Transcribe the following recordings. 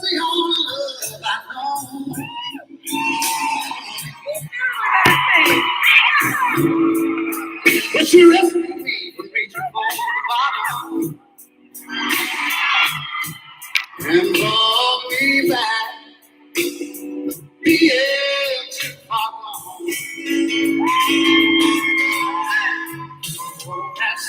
the only love I know. But she rescued me from reaching for the bottom and brought me back. Yeah, to my home. Oh, that's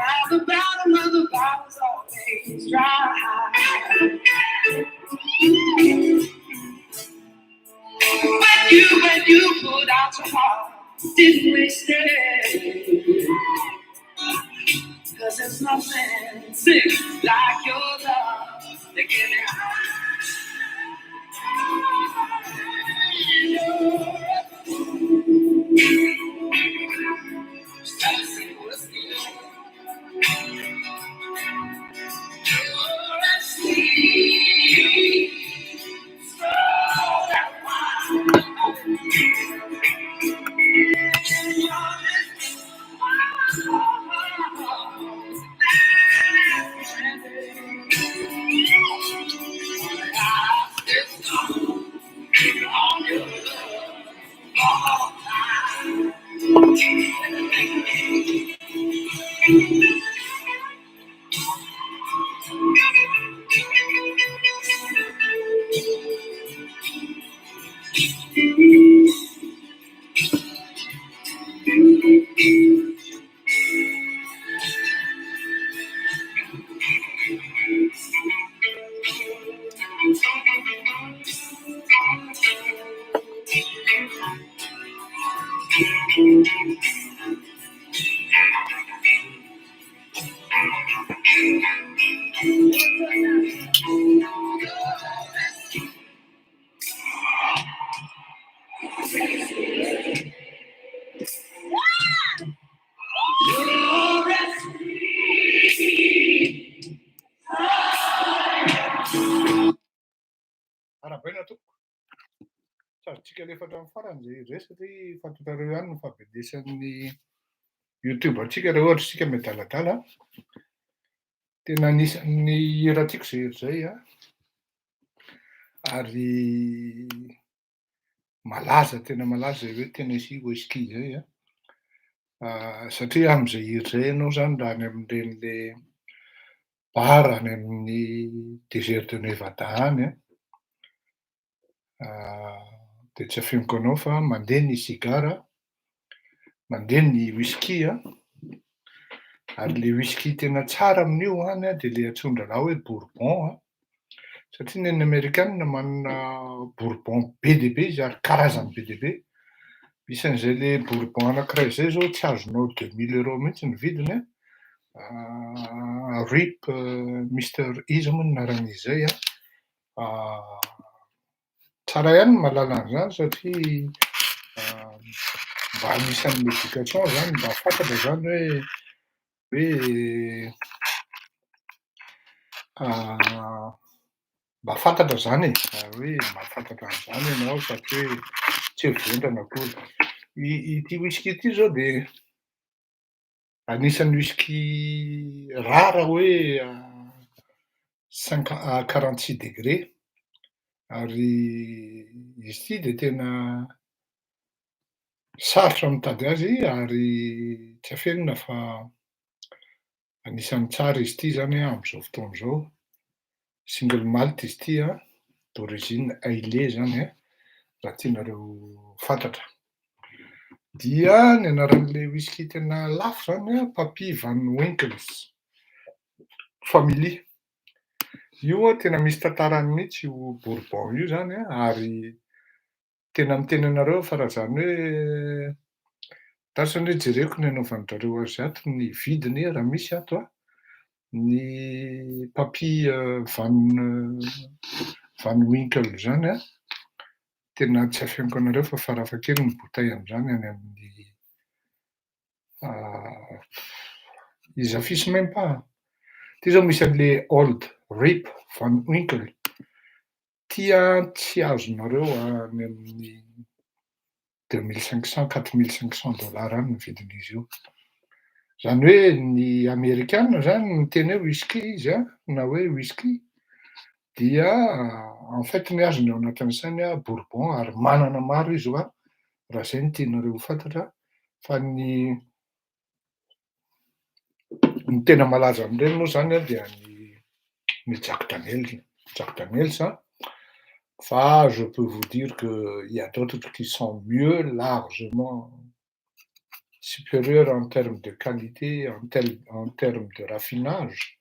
at the bottom of the bottle's always dry. When you put out your heart, didn't waste it. 'Cause there's nothing sick like your love that give me Arabaina tompoko. Sarotsika lefa hatramin'ny farany zay resaka fantatrareo ihany ny fahabedesan'ny YouTube antsika raha ohatra isika miadaladala. Tena anisan'ny hira tiako zay hira zay a. Ary malaza tena malaza zay hoe Tennessee Whiskey zay a. Satria amin'izay hira zay ianao zany raha any amin'ireny le bara any amin'ny désert de Nevada any a. De tsy afenoko anao fa mandeha ny sigara, mandeha ny whisky a. Ary le whisky tena tsara amin'io any a de le antsoin-draharaha hoe bourbon a. Satria ny an'ny amerikanina manana bourbon be dia be izy ary karazany be dia be. Misy an'izay le bourbon anankiray zay zao tsy azonao 2000 € mihitsy ny vidiny a. Rip Mr. Ism no anaran'izy zay a. Tsara ihany ny mahalala an'izany satria mba anisan'ny médication zany mba fantatra zany hoe mba fantatra zany e, hoe mba fantatra an'izany ianao sady hoe tsy heventrana akory. Ity whisky ity zao de anisan'ny whisky rare hoe 46 degré. Ary izy ity de tena sarotra mitady azy ary tsy afenina fa anisan'ny tsara izy ity zany a amin'izao fotoana izao. Single malt izy ity a, d'origine Islay zany a, raha tianareo fantatra. Dia ny anaran'le whisky tena lafo zany a, Papy Van Winkles. Familia. Io tena misy tantarany mihitsy io Bourbon io zany ary tena miteny anareo fa raha zany hoe tasany hoe jereko ny anaovan'jareo azy ato ny vidiny raha misy ato ny papy Van Winkle zany tena tsy afenako anareo fa farafahakeliny ny bouteille am'zany any amin'ny ils affichent même pas. Ty zao misy an'le Old Rip Van Winkle. Ty tsy azonareo any amin'ny 2500 4500 dollars any ny vidin'izy io. Zany hoe ny Amerikana zany miteny hoe whisky izy na hoe whisky dia en fait ny azony ao anatin'izany Bourbon ary manana maro izy io raha zay no tianareo ho fantatra fa ny tena malaza amin'ireny moa zany dia ny Jack Daniels fa je peux vous dire qu'il y a d'autres qui sont mieux, largement supérieurs en termes de qualité, en termes de raffinage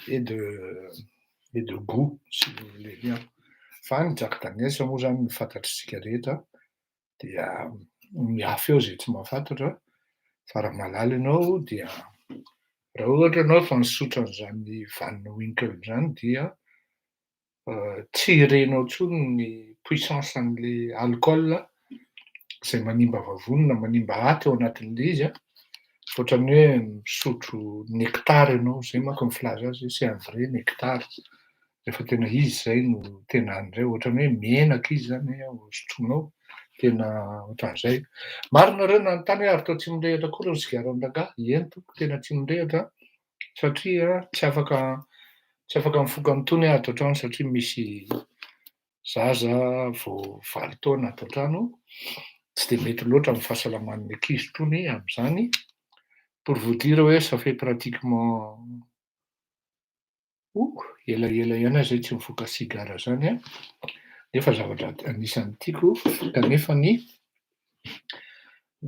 et de goût, si vous voulez bien. Fa ny Jack Daniels moa zany ny fantatritsika rehetra dia miafy eo zay tsy mahafantatra fa raha mahalala ianao dia raha ohatra ianao fa misotro an'izany Van Winkle zany dia tsy irenao intsony ny puissance an'le alcool zay manimba vavony na manimba aty ao anatin'le izy ohatrany hoe misotro nectar ianao, zay manko ny filaza azy, c'est un vrai nectar. Rehefa tena izy zay no tena an'izay, ohatrany hoe menaka izy zany sotroinao, tena ohatran'izay. Maro nareo nanontany hoe ary tao atsimo rehatra koa reo ny sigara an-drangah? Eny tompoko tena atsimo rehatra satria tsy afaka mifoka amin'itony ato an-trano satria misy zaza vao 9 taona ato an-trano, tsy de mety loatra amin'ny fahasalaman'ny ankizy itony amin'izany. Pour vous dire hoe ça fait pratiquement ela ihany zay tsy mifoka sigara zany nefa zavatra anisan'ny tiako kanefa ny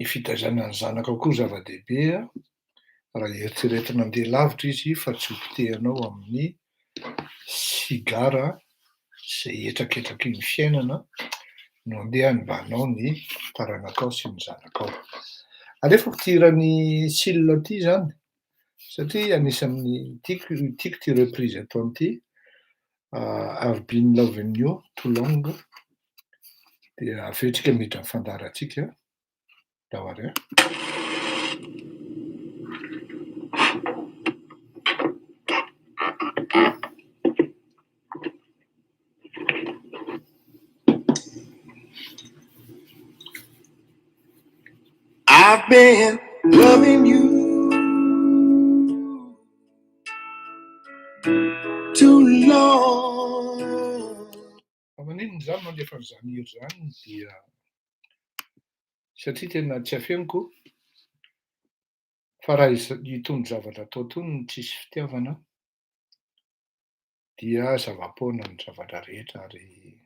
fitaizana ny zanako koa zava-dehibe raha eritreretina andeha lavitra izy fa tsy hopitehanao amin'ny sigara zay etraketraky ny fiainana no andeha hanimbanao ny taranakao sy ny zanakao. Alefako ty iran'ny Sylla ty zany satria anisan'ny tiako ty reprise ataony ty I've been loving you too long dia aveo tsika miditra mifandara-tsika dahoary I've been loving you too long. Maninona zany mandefa an'izany hiro zany dia satria tena tsy afeniko fa raha itony zavatra atao tony no tsisy fitiavana dia zava-poana ny zavatra rehetra ary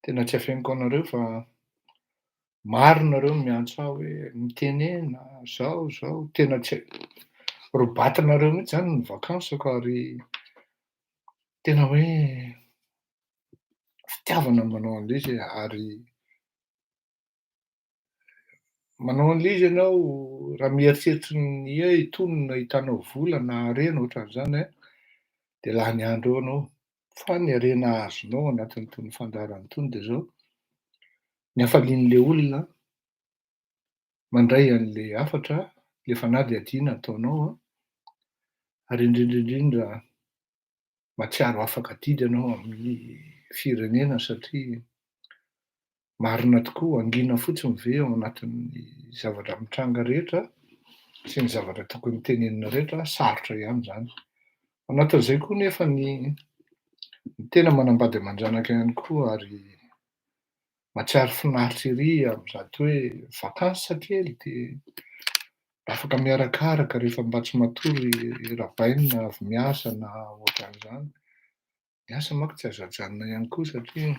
tena tsy afeniko anareo fa maro nareo miantso aho hoe mitenena zao tena tsy robatinareo mihitsy zany ny vakansako ary tena hoe fitiavana manao an'le izy ary manao an'le izy ianao raha mieritreritra ny hoe itony no ahitanao vola na harena ohatran'izany dia lany andro eo ianao fa ny harena azonao anatin'itony fandaharana itony dia zao ny hafalian'le olona mandray an'le hafatra le fanahy le adiana ataonao ary indrindraindrindra mahatsiaro afaka didy ianao amin'ny firenena satria marina tokoa angina fotsiny ve ao anatin'ny zavatra mitranga rehetra sy ny zavatra tokony tenenina rehetra sarotra ihany zany. Anatin'izay koa nefa ny tena manambady aman-janaka ihany koa ary mahatsiaro finaritra ery amin'izato hoe vakansa kely dia afaka miarakaraka rehefa mba tsy matory rabaina avy miasa na ohatran'izany. Miasa manko tsy azo ajanona ihany koa satria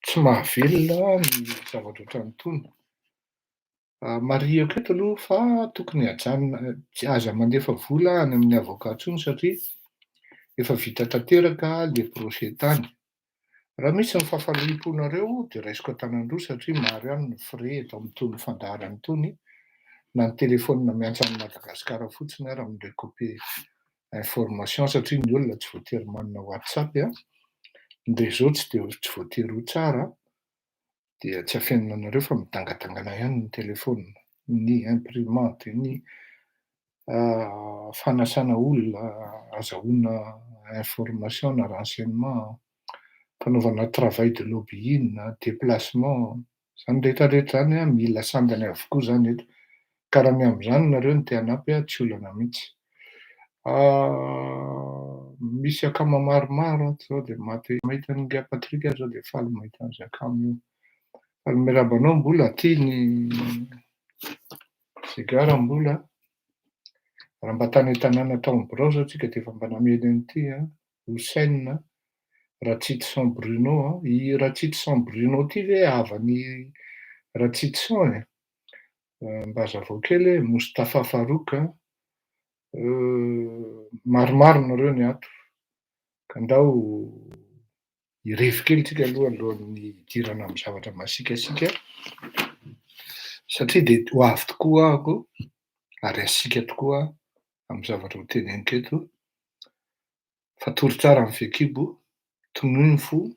tsy mahavelona ny zavatra ohatran'itony Mariako eto aloha fa tokony hajanona tsy aza mandefa vola any amin'ny avoka intsony satria efa vita tanteraka le projet tany. Raha misy ny fahafaloham-ponareo dia raisiko an-tanandroa satria maro ihany ny frais eto amin'itony fandaharana itony, na ny telefaonina miantso an'i Madagasikara fotsiny ary mi-recouper information satria ny olona tsy voatery manana WhatsApp ny réseau tsy voatery ho tsara dia tsy afenina anareo fa midangadangana ihany ny telefaonina, ny imprimante, ny fanasana olona, azahoana information na renseignement, fanaovana travail de lobbying, déplacement, zany rehetrarehetra zany mila sandany avokoa zany eto. Ka raha ny amin'izany nareo no te hanampy tsy olana mihitsy. Misy akama maromaro ato zao dia maty mahita an'ilay Patrick aho zao dia faly mahita an'izay akamo io. Ary miarabanao mbola aty ny Sigara mbola. Raha mba tany an-tanàna Town Bronze tsika dia efa mba namely an'ity Hossein, Ratsitson Bruno. I Ratsitson Bruno ity ve havan'i Ratsitson mba hazavao kely hoe Moustapha Farouk. Maromaro nareo ny ato. Ka andao hirevy kely tsika alohan'ny hidirana amin'ny zavatra masikasika satria dia ho avy tokoa ahako ary asika tokoa amin'ny zavatra ho teneniko eto. Fatory tsara ny fehikibo, tonoy ny fo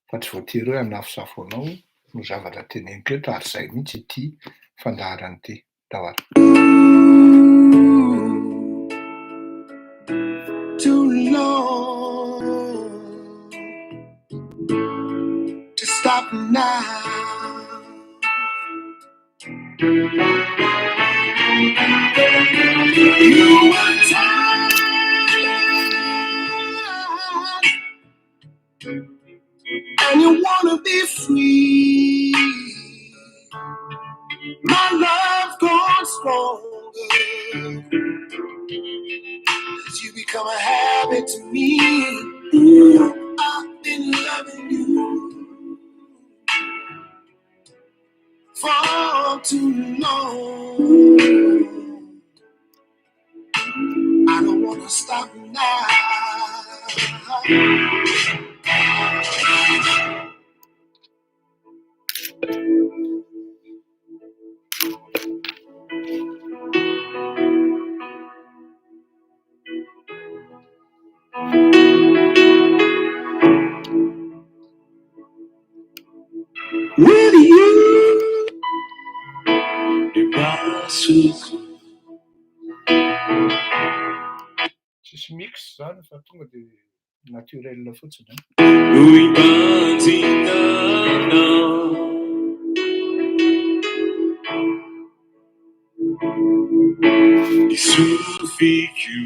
fa tsy voatery hoe hanafosafo anao no zavatra teneniko eto ary izay mihitsy ity fandaharana ity. Dahoara. Too long to stop now. You were tired and you wanna be free. My love grows stronger as you become a habit to me. Ooh, I've been loving you for too long. I don't wanna stop now. With you, Tsisy mix zany fa tonga dia naturel fotsiny. Isufiku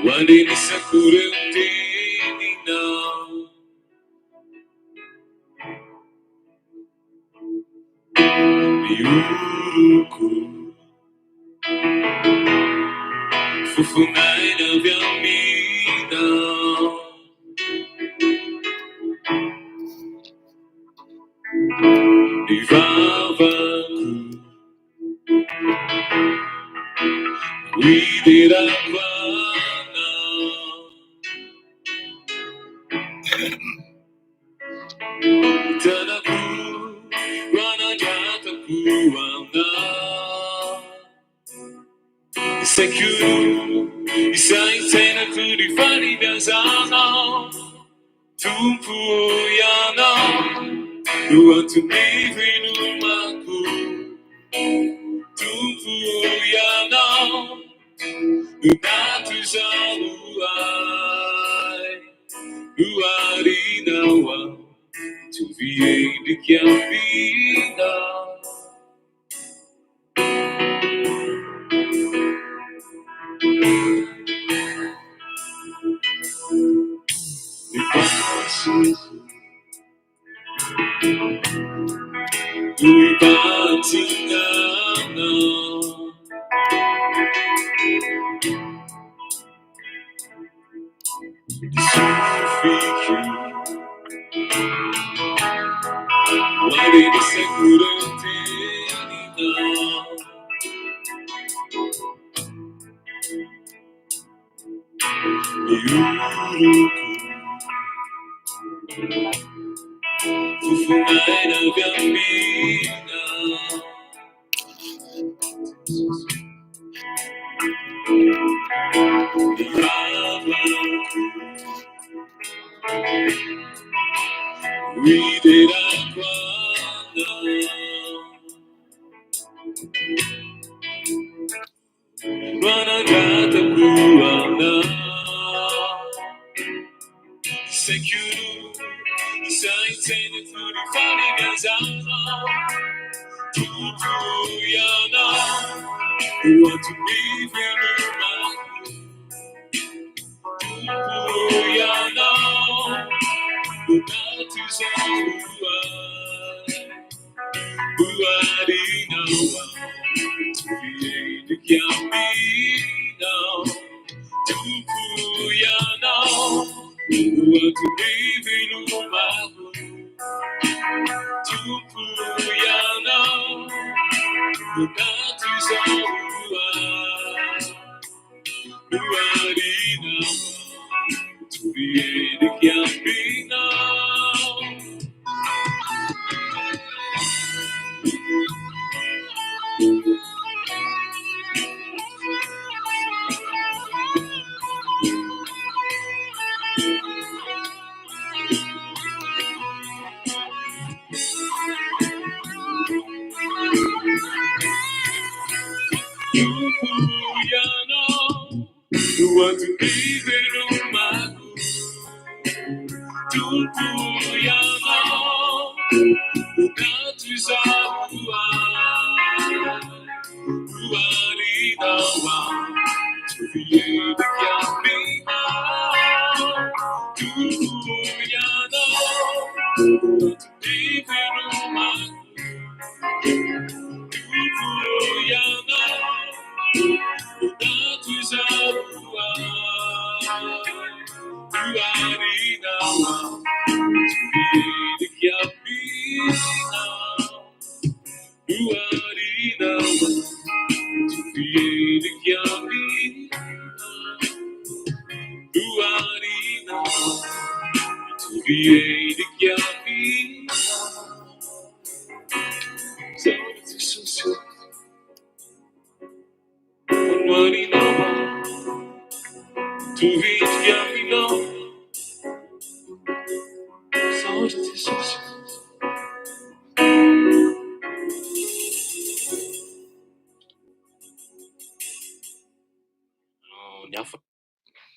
wande ni sakura utenina miuruku fufunai na vyamina divavaku widirakwana tanaku wananyataku wana Sekuru isaitena kurifani biazana tumpuyana uatumivinumaku tumpuyana unatuzamuai uarinawa tuviendikiambina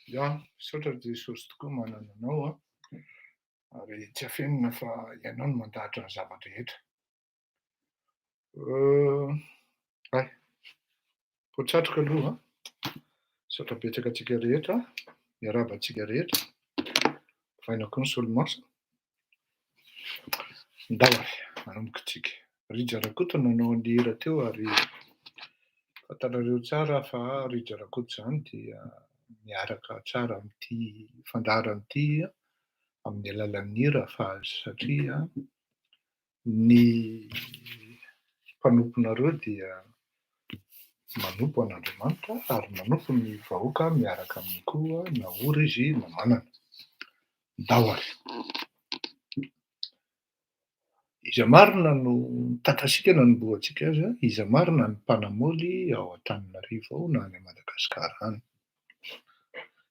Ja, misaotra Jesosy tokoa manana anao ary tsy afenina fa ianao no mandahatra ny zava-drehetra. Ay, poatratrika aloha misaotra betsaka antsika rehetra, miarahaba antsika rehetra, vainako ny solomaso. Ndavary manomboka antsika. Rija Rakoto nanao ny hira teo ary fantanareo tsara fa Rija Rakoto zany dia miaraka tsara amin'ity fandaharana ity amin'ny alalan'ny hira satria ny mpanomponareo dia manompo an'Andriamanitra ary manompo ny vahoaka miaraka aminy koa na ory izy na manana. Ndao ary. Iza marina no tatasika na nomboantsika azy, iza marina ny mpanamoly ao Antananarivo ao na any Madagasikara any.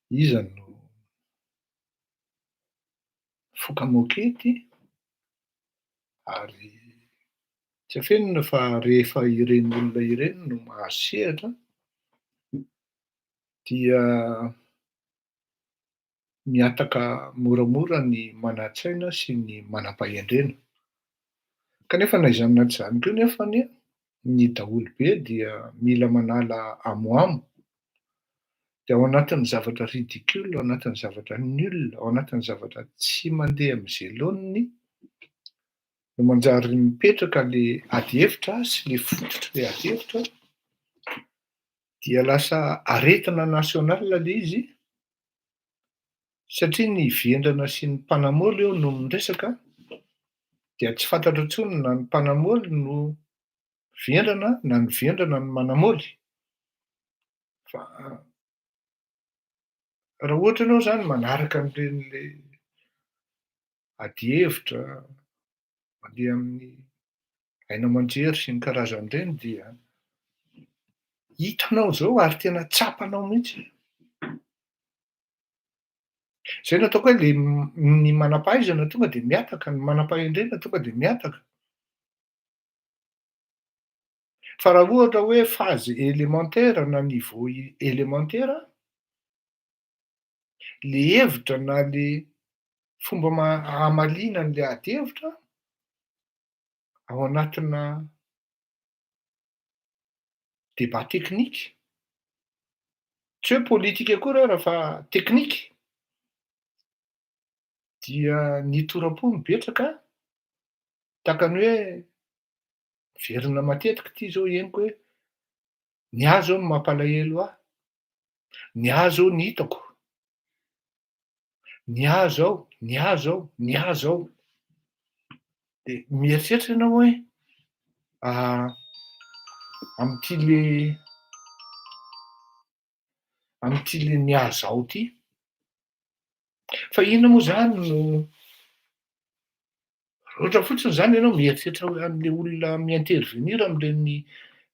Iza no foka mokety ary tsy afenina fa rehefa ireny olona ireny no mahazo sehatra dia miataka moramora ny manan-tsaina sy ny manam-pahendrena. Kanefa na izany na tsy izany koa nefa ny daholobe dia mila manala amoamo dia ao anatin'ny zavatra ridicule, ao anatin'ny zavatra nul, ao anatin'ny zavatra tsy mandeha amin'izay laoniny no manjary mipetraka ilay ady hevitra sy ilay fototra ilay ady hevitra dia lasa aretina nasionala ilay izy satria ny vendrana sy ny mpanamoly eo no miresaka dia tsy fantatra intsony na ny mpanamoly no vendrana na ny vendrana no manamoly. Fa raha ohatra ianao zany manaraka an'ireny le ady hevitra, mandeha amin'ny aina aman-jery sy ny karazan'ireny dia hitanao zao ary tena tsapanao mihitsy. Zay no ataoko hoe le ny manam-pahaizana tonga de miataka, ny manam-pahendrena tonga de miataka. Fa raha ohatra hoe phase élémentaire na niveau élémentaire, le hevitra na le fomba hamaliana an'le ady hevitra ao anatina débat teknika, tsy hoe politika akory aho raha fa teknika, dia ny toram-po mipetraka tahaka ny hoe miverina matetika ity zao henoko hoe ny ahy zao no mampalahelo ahy, ny ahy zao no hitako, ny ahy zao, ny ahy zao, ny ahy zao. De mieritreritra ianao hoe am'ty le ny ahy zao ty, fa inona moa zany no ohatra fotsiny zany ianao mieritreritra hoe an'le olona mi-intervenir am'reny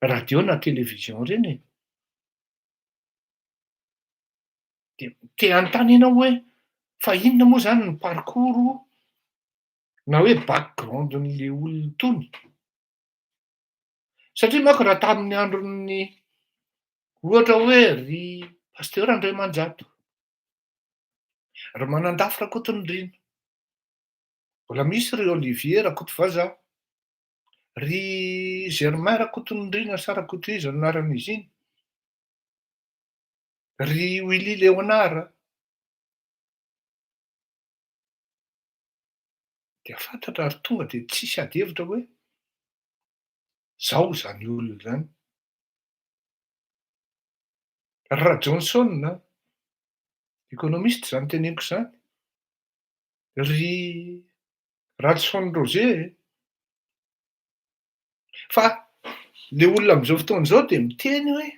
radio na television reny e, de te hanontany ianao hoe fa inona moa zany ny parcours na hoe background-n'le olona tony? Satria manko raha tamin'ny andron'ny ohatra hoe ry pasteur Andriamanjato, ry Manandafy Rakotondriana, mbola misy ry Olivier Rakotovazaha, ry Germain Rakotondriana sa Rakotoiza no anaran'izy iny, ry Willy Léonard, dia fantatra ary tonga de tsisy ady hevitra hoe zao zany olona zany. Ry Johnson, économiste zany teneniko zany, ry Radisson Roger, fa le olona am'zao fotoana zao de miteny hoe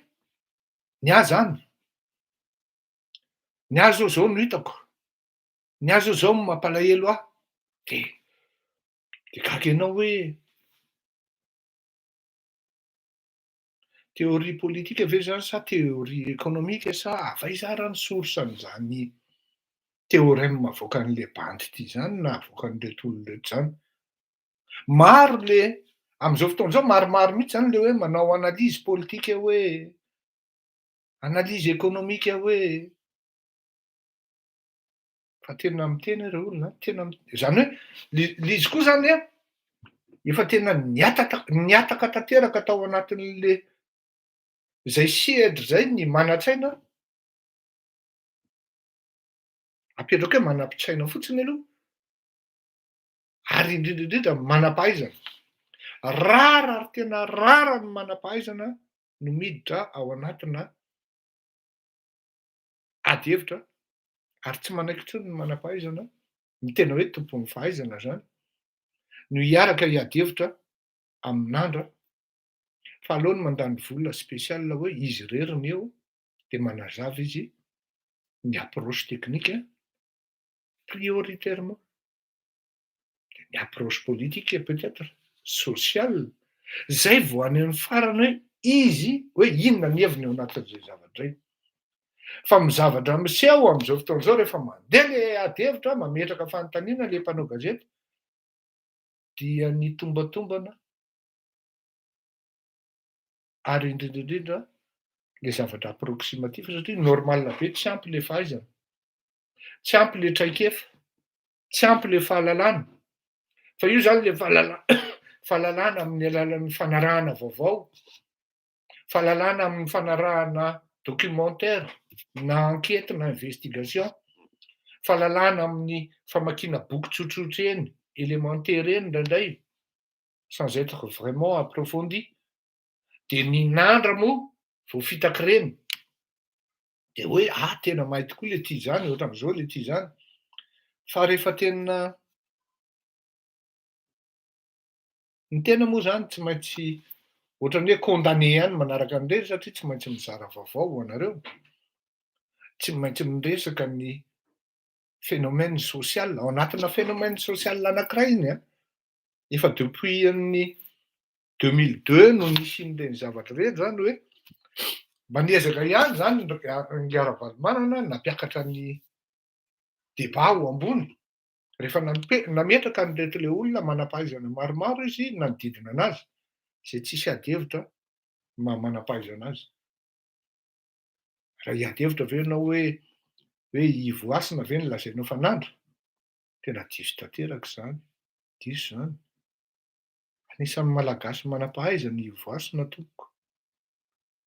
ny ahy zany, ny ahy zao no hitako, ny ahy zao no mampalahelo ahy, de gaga ianao hoe théorie politique ve zany sa théorie économique sa avaiza ary ny source an'izany théorème avoaka an'le bandy ity zany na avoaka an'ireto olona reto zany. Maro le am'zao fotoana zao maromaro mihitsy zany le hoe manao analyse politique hoe analyse économique hoe fa tena miteny reo olona tena zany hoe l'izy koa zany a efa tena niataka tanteraka tao anatin'le zay sehatra zay ny manan-tsaina, apetraka hoe manam-pitsaina fotsiny aloha, ary indrindra manam-pahaizana. Rara ary tena rara ny manam-pahaizana no miditra ao anatina ady hevitra ary tsy manaiky intsony ny manam-pahaizana, ny tena hoe tompon'ny fahaizana zany, no hiaraka hiady hevitra amin'andra fa aleony mandany vola spesiala hoe izy reriny eo de manazava izy ny approche technique prioritairement, de ny approche politique peut-être, sociale, zay vao any amin'ny farany hoe izy hoe inona ny heviny ao anatin'zay zavatra zay. Fa mizavatra miseho am'zao fotoana zao rehefa mandeha le ady hevitra mametraka fanontaniana le mpanao gazety dia ny tombatombana ary indrindrindrindra le zavatra approximatif satria normal be tsy ampy le fahaizana, tsy ampy le traikefa, tsy ampy le fahalalana, fa io zany le fahalalana amin'ny alalan'ny fanarahana vaovao, fahalalana amin'ny fanarahana documentaire na enquête na investigation, fahalalana amin'ny famakiana boky tsotsotra eny, élémentaire eny indraindray, sans être vraiment approfondi, de ny nandra moa vao fitaky reny, de hoe tena mahay tokoa le ty zany ohatran'izao le ty zany, fa rehefa tena Ny tena moa zany tsy maintsy ohatran'ny hoe condamné ihany manaraka an'ireny satria tsy maintsy mizara vaovao ho anareo. Tsy maintsy miresaka ny phénomène social. Ao anatina phénomène social anankiray iny a, efa depuis ny 2002 no nisian'ireny zavatra ireny zany hoe mba niezaka ihany zany ny ara-valombanana nampiakatra ny débat ho ambony. Rehefa nametraka an'ireto ilay olona manam-pahaizana maromaro izy manodidina anazy, izay tsisy ady hevitra manam-pahaizana azy. Raha hiady hevitra ve ianao hoe hivoasina ve no lazainao fanandro? Tena diso tanteraka izany, diso izany. Anisan'ny malagasy manam-pahaizana hivoasina tompoko.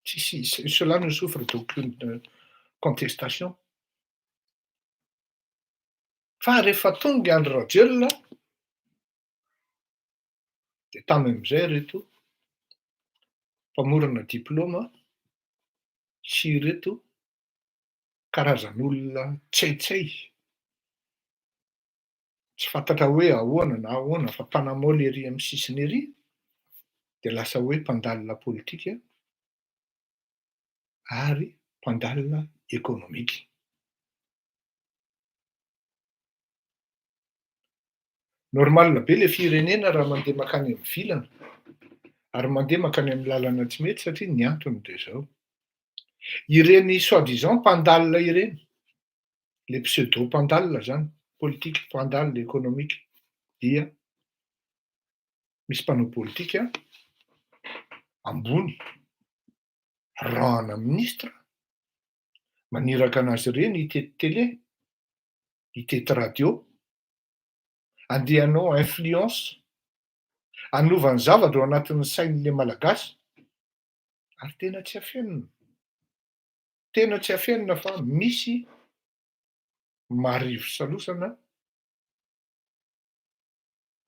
Tsisy cela ne souffre d'aucune contestation. Fa rehefa tonga andro rajelona dia tamy amin'izay ireto mpamorona diplaoma sy ireto karazan'olona tsaitsay tsy fantatra hoe ahoana na ahoana fa mpanamoly ery amin'ny sisiny ery dia lasa hoe mpandalina politika ary mpandalina ekônômika. Normalina be ilay firenena raha mandeha makany amin'ny filana ary mandeha makany amin'ny lalana tsy mety satria ny antony dia izao. Ireny soi-disant mpandalina ireny, ilay pseudo mpandalina zany, politika mpandalina ekônômika, dia misy mpanao politika ambony rang-na ministra maniraka anazy ireny hitety télé, hitety radio, andeha hanao influence, hanova ny zavatra ao anatin'ny sain'ilay malagasy ary tena tsy hafenina. Tena tsy hafenina fa misy maharivo salosana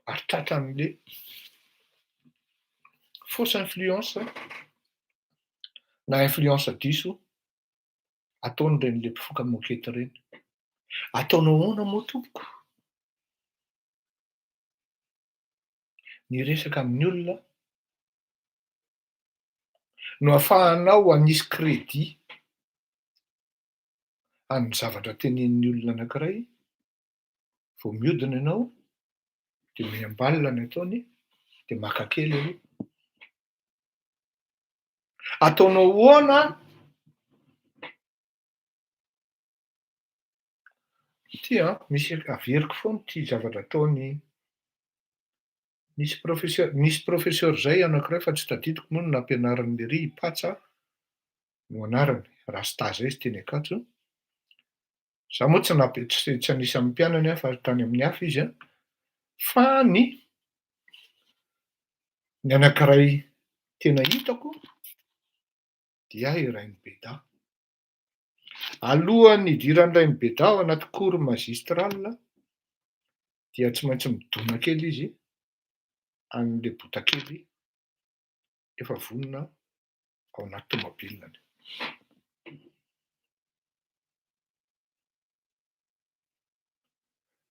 ary tratran'ilay fausse influence na influence diso ataon'ireny ilay mpifoka mokety ireny. Ataonao ahoana moa tompoko? Ny resaka amin'ny olona no ahafahanao hanisy crédit amin'ny zavatra tenenin'ny olona anankiray, vao mihodina ianao dia miambalona ny ataony dia maka kely aloha. Ataonao ahoana misy averiko foana ity zavatra ataony nisy professeur zay anankiray fa tsy tadidiko moa no nampianaran'ilay ry Patsa no anarany, Rasta zay izy teny Ankatso. Izaho moa tsy anisan'ny mpianany fa tany amin'ny hafa izy a, fa ny anankiray tena hitako dia i Rainy Beda. Alohan'ny hidiran'ny Rainy Beda ao anaty cours magistral dia tsy maintsy midona kely izy an'ilay botakely efa vonona ao anaty tomobilinany.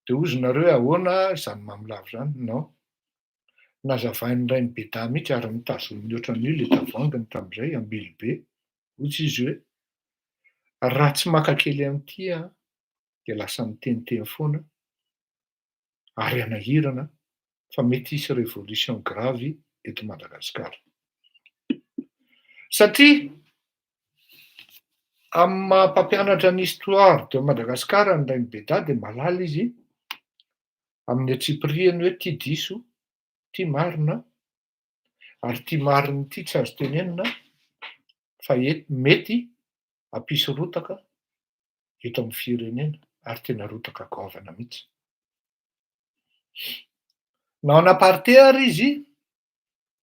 Dia hoy zareo ahoana izany mamilavo izany? Non, nazavain'ny Rainy Beda mihitsy ary nitazominy ohatran'io ilay tavoahanginy tamin'izay ambily be. Hoy izy hoe raha tsy maka kely amin'ity dia lasa miteniteny foana ary hanahirana fa mety hisy révolution grave eto Madagasikara. Satria amin'ny maha-mpampianatra ny histoire de Madagasikara ny Rainy Beda dia malala izy amin'ny atsipiriany hoe ity diso, ity marina ary ity marina ity tsy azo tenenina fa mety hampisy rotaka eto amin'ny firenena ary tena rotaka goavana mihitsy. Nao anaparte ary izy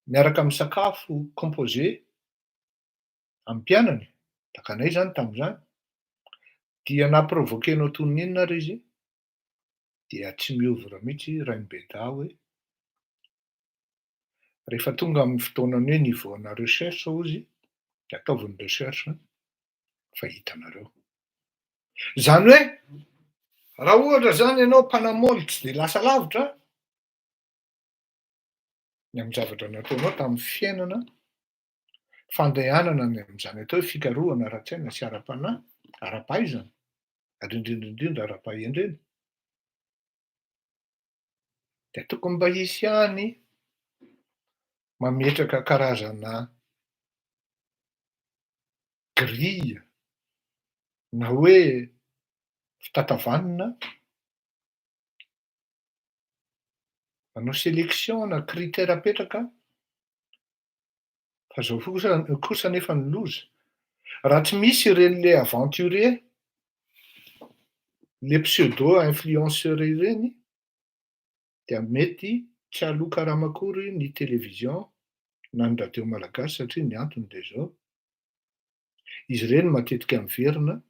miaraka misakafo composé amin'ny mpianany, takanay zany tamin'izany, dia naprovokenao toy ny inona ary izy dia tsy miovy mihitsy Rainy Beda hoe rehefa tonga amin'ny fotoanany hoe nivoana recherche hozy dia ataovy ny recherche fa hitanareo. Izany hoe raha ohatra zany ianao mpanamoly tsy dia lasa lavitra, ny amin'ny zavatra nataonao tamin'ny fiainana, fandehanana ny amin'izany atao hoe fikarohana ara-tsaina sy ara-panahy, ara-pahaizana, ary indrindraindrindra ara-pahendrena. De tokony mba hisy ihany mametraka karazana grille na hoe fitatavanana, manao sélection na critère apetraka, fa zao kosa nefa ny loza. Raha tsy misy ireny le aventurier, le pseudo influenceur ireny, dia mety tsy hahaloka aramakory ny télévision na ny radio malagasy satria ny antony de zao: izy ireny matetika miverina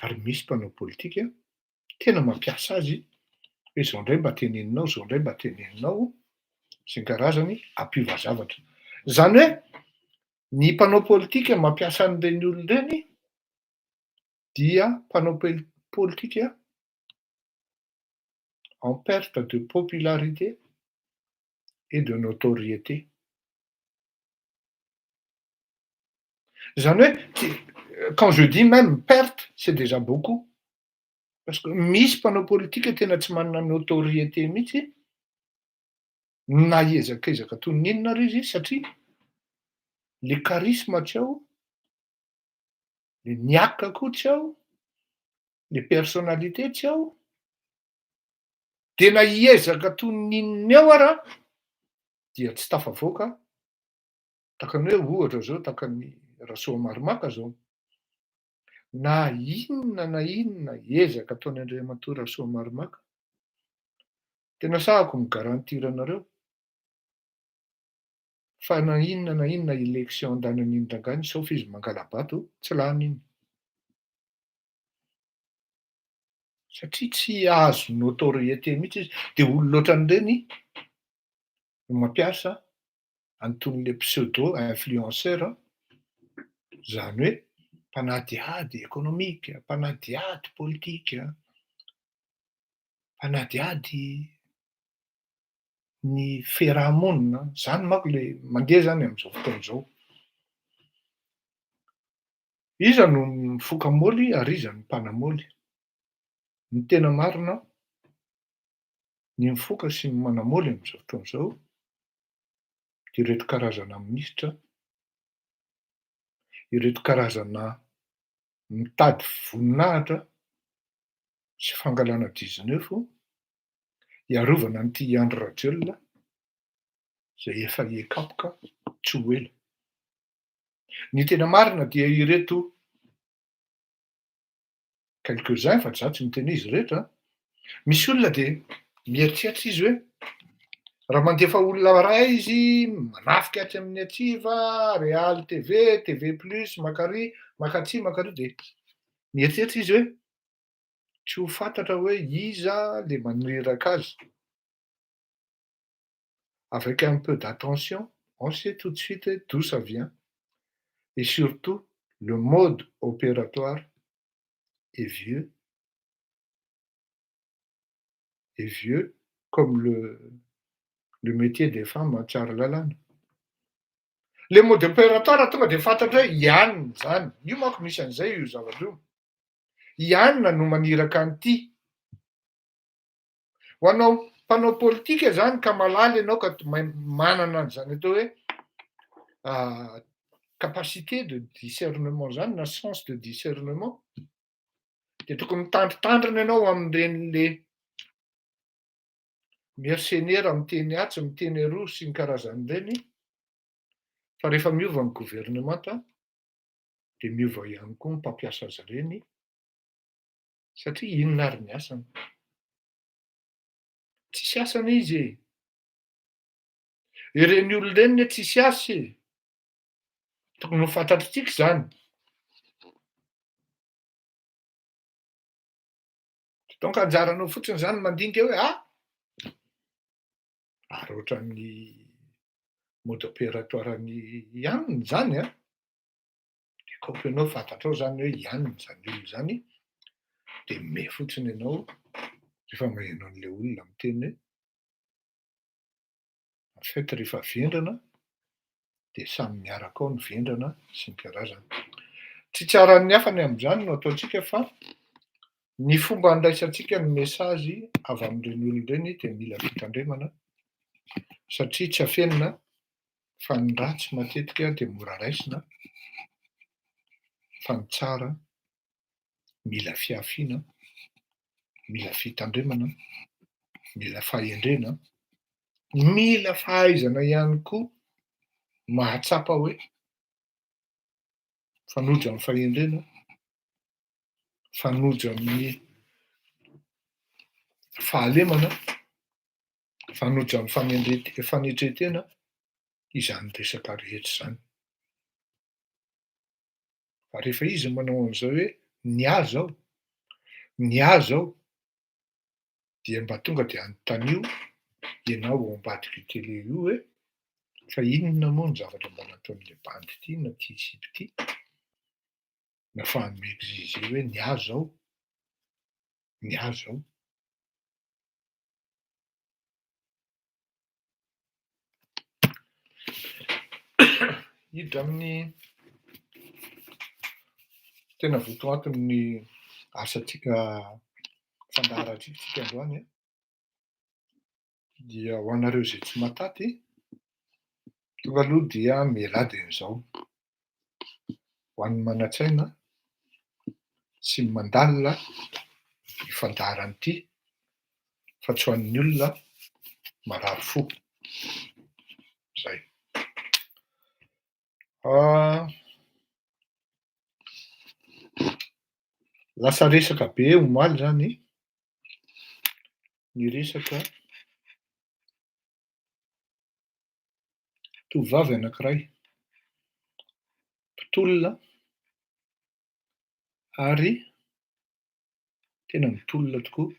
ary misy mpanao politika tena mampiasa azy hoe zao indray mba teneninao, zao indray mba teneninao, sy ny karazany ampiova zavatra. Zany hoe ny mpanao politika mampiasa an'ireny olona ireny dia mpanao politika en perte de popularité et de notoriété. Zany hoe, quand je dis même perte, c'est déjà beaucoup. Parce que misy mpanao politika tena tsy manana notoriété mihitsy, na hiezakaezaka toy ny inona ary izy satria le charisme tsy ao, le niaka koa tsy ao, le personnalité tsy ao, de na hiezaka toy ny inona eo ara dia tsy tafavoaka, tahakany hoe ohatra zao tahakany Rasoamaromaka zao. Na inona ezaka ataon'i Andriamatoa Rasoamaromaka, tena sahako migarantir anareo fa na inona élection andehanan'ny Indrangany sauf izy mangala-bato, tsy lany iny. Satria tsy azo notoriété mihitsy izy, de olona ohatran'ireny no mampiasa an'itony le pseudo influenceur, zany hoe mpanadiady économique, mpanadiady politika, mpanadiady ny fiarahamonina, zany manko le mandeha zany amin'izao fotoana izao. Iza no mifoka môly ary iza no mpanamoly? Ny tena marina, ny mifoka sy ny manamôly amin'izao fotoana izao de ireto karazana minisitra, ireto karazana mitady voninahitra sy fangalana 19 iarovana an'ity Andry Rajoelina zay efa hiakapoka tsy ho ela. Ny tena marina dia ireto quelques-uns fa tsy za tsy miteny izy rehetra, misy olona de mieritseritra izy hoe raha mandefa olona ray izy manafika aty amin'ny Atsiva, Real TV, TV Plus, maka-ry, maka- tsy, maka-ry de mieritseritra izy hoe tsy ho fantatra hoe iza le maneraka azy. Avec un peu d'attention, on sait tout de suite d'où ça vient et surtout le mode opératoire est vieux comme le métier des femmes à tsara lalàna. Le mode opératoire tonga de fantatra hoe ianona zany, io manko misy an'izay io zavatra io. Ianona no maniraka an'ity. Ho anao mpanao politika zany ka malaly ianao ka manana an'izany atao hoe capacité de discernement zany na sens de discernement, de tokony mitandritandrina ianao amin'ireny le mercenaires miteny atsy, miteny roa sy ny karazan'ireny, fa rehefa miova ny gouvernemanta de miova ihany koa ny mpampiasa azy ireny satria inona ary ny asany? Tsisy asany izy e. Ireny olona ireny ne tsisy asa e. Tokony ho fantatritsika zany. Donc anjaranao fotsiny zany mandinika hoe ary ohatran'ny mode opératoire-ny ianona zany a, de kaopy ianao fantatrao zany hoe ianona zany olona zany, de me fotsiny ianao rehefa maheno an'le olona miteny hoe fety rehefa vendrana dia samy miaraka ao ny vendrana sy ny karazany. Tsy tsaran'ny hafa ny amin'izany no ataontsika fa ny fomba andraisantsika ny mesazy avy amin'ireny olona ireny dia mila fitandremana satria tsy hafenina fa ny ratsy matetika dia mora raisina fa ny tsara mila fiafiana, mila fitandremana, mila fahendrena, mila fahaizana ihany koa mahatsapa hoe fanojo amin'ny fahendrena, fanojo amin'ny fahalemana, fanojo amin'ny fanetretena izany resaka rehetra izany. Fa rehefa izy manao an'izao hoe ny ahy zao, ny ahy zao, dia mba tonga dia anontanio ianao ao ambadika io tele io hoe fa inona moa ny zavatra mba nataon'ilay bandy ity na ity siby ity, no ahafahany mi-exiger hoe ny ahy zao, ny ahy zao. Hiditra amin'ny tena votoatin'ny asantsika fandaharan-drivontsika androany dia ho anareo izay tsy mahataty, tonga aloha dia mialady an'izao. Ho an'ny mana-tsaina sy ny mandalina ny fandaharana ity fa tsy ho an'ny olona marary fo. Zay. Lasa resaka be omaly zany ny resaka tovovavy anankiray, mpitolona ary tena mitolona tokoa,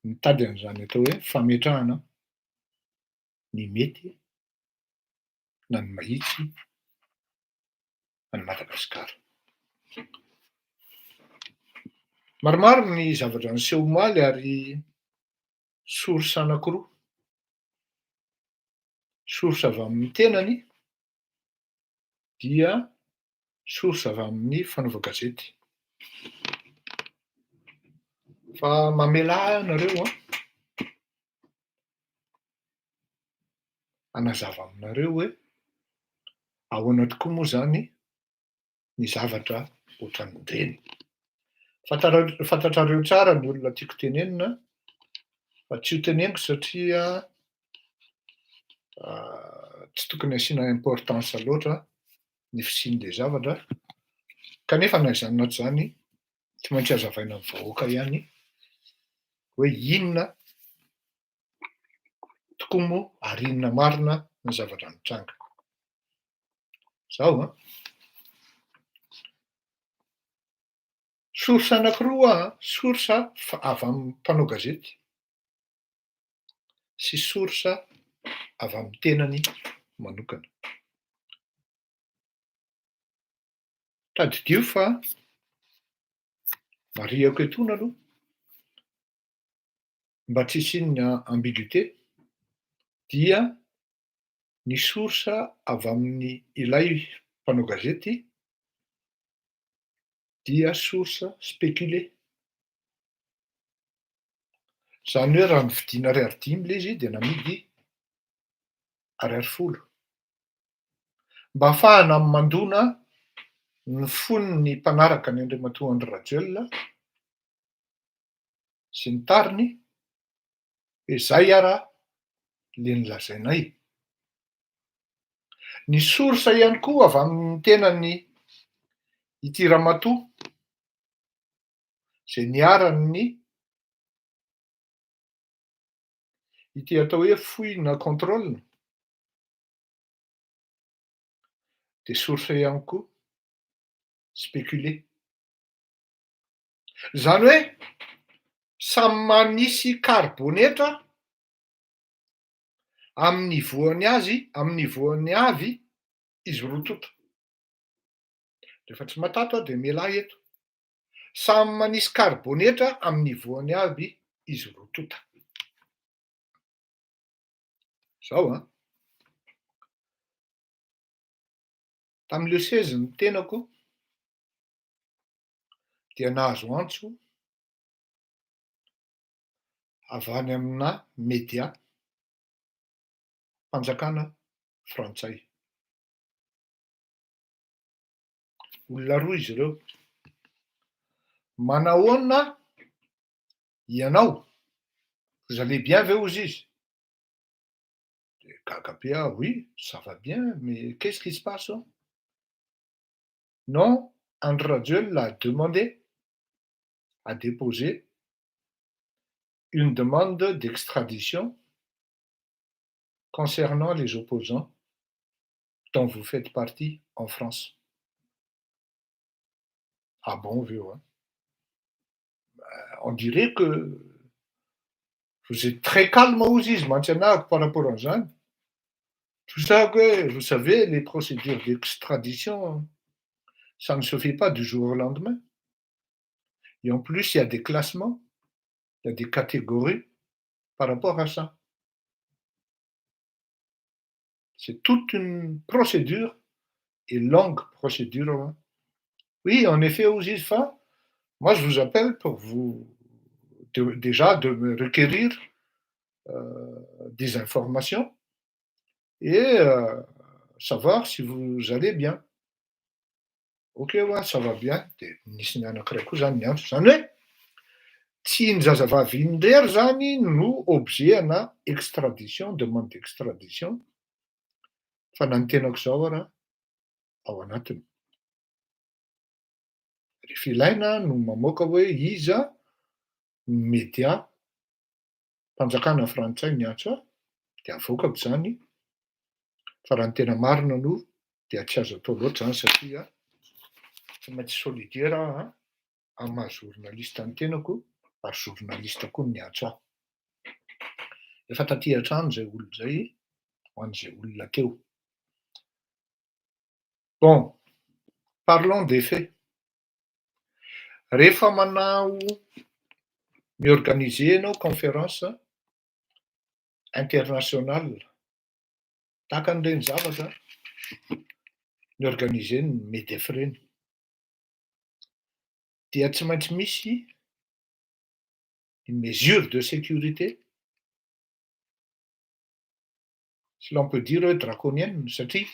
mitady an'izany atao hoe fametrahana ny mety na ny mahitsy any Madagasikara. Maromaro ny zavatra niseho omaly ary source anankiroa. Source avy amin'ny tenany dia source avy amin'ny fanaova gazety. Fa mamela ahy ianareo hanazava aminareo hoe ahoana tokoa moa zany ny zavatra ohatran'ireny. Fantatrareo tsara ny olona tiako tenenina fa tsy ho teneniko satria tsy tokony asiana importance loatra ny fisian'ilay zavatra, kanefa na izany na tsy izany tsy maintsy hazavaina amin'ny vahoaka ihany hoe inona tokoa moa ary inona marina ny zavatra mitranga. Zao source anankiroa source avy amin'ny mpanao gazety sy source avy amin'ny tenany manokana. Tadidio fa marihako etona aloha mba tsy hisianna ambiguïté dia ny source avy amin'ny ilay mpanao gazety dia source spéculé. Zany hoe raha nividiana 2,5 lay izy dia namidy 2,5. Mba ahafahana mandona ny foniny mpanaraka ny Andriamatoa Andry Rajoelina sy ny tariny hoe zay ara le nilazainay. Ny source ihany koa avy amin'ny tenany ity ramatoa izay niaran'ny ity atao hoe fouille na contrôle dia source ihany koa spéculé. Zany hoe samy manisy karibonetra amin'ny voany azy, amin'ny voany avy izy roa toto. Rehefa tsy matato dia miala eto. Samy manisy karibonetra amin'ny voany avy izy roa tota. Zao Tamin'ileo 16 ny tenako dia nahazo antso avy any amina média mpanjakana frantsay. Olona roa izy ireo. Manahoana ianao? Vous allez bien ve hozy izy? De gaga be aho, oui, ça va bien, mais qu'est-ce qui se passe? Non, Andry Rajoelina a demandé, a déposé une demande d'extradition concernant les opposants dont vous faites partie en France. Ah bon, vieux, hein? On dirait que vous êtes très calme aux izy mantsy par rapport an'izany. Tout ça que, vous savez, les procédures d'extradition, ça ne se fait pas du jour au lendemain. Et en plus, il y a des classements, il y a des catégories par rapport à ça. C'est toute une procédure, et longue procédure. Hein. Oui, en effet, aux ISFA, moi je vous appelle pour vous déjà de me requérir des informations et savoir si vous allez bien. Ok, ouais, ça va bien. Nisy ny anankiray koa zany ny antso. Zany hoe tsy ny zazavavy indrery zany no objet-na extradition, demande d'extradition, fa na ny tenako zao ara ao anatiny. Rehefa ilaina no mamoaka hoe iza média mpanjakana frantsay ny antso aho, de avoakako zany, fa raha ny tena marina no dia tsy azo atao loatra zany satria tsy maintsy solidaire aho amin'ny maha journaliste ny tenako, ary journaliste koa ny antso aho. Efa taty an-trano zay olona zay ho an'izay olona teo. Bon, parlons des faits. Rehefa manao miorganiser ianao conférence internationale tahaka an'ireny zavatra niorganiser ny MEDEF ireny, dia tsy maintsy misy une mesure de sécurité, si l'on peut dire draconienne, satria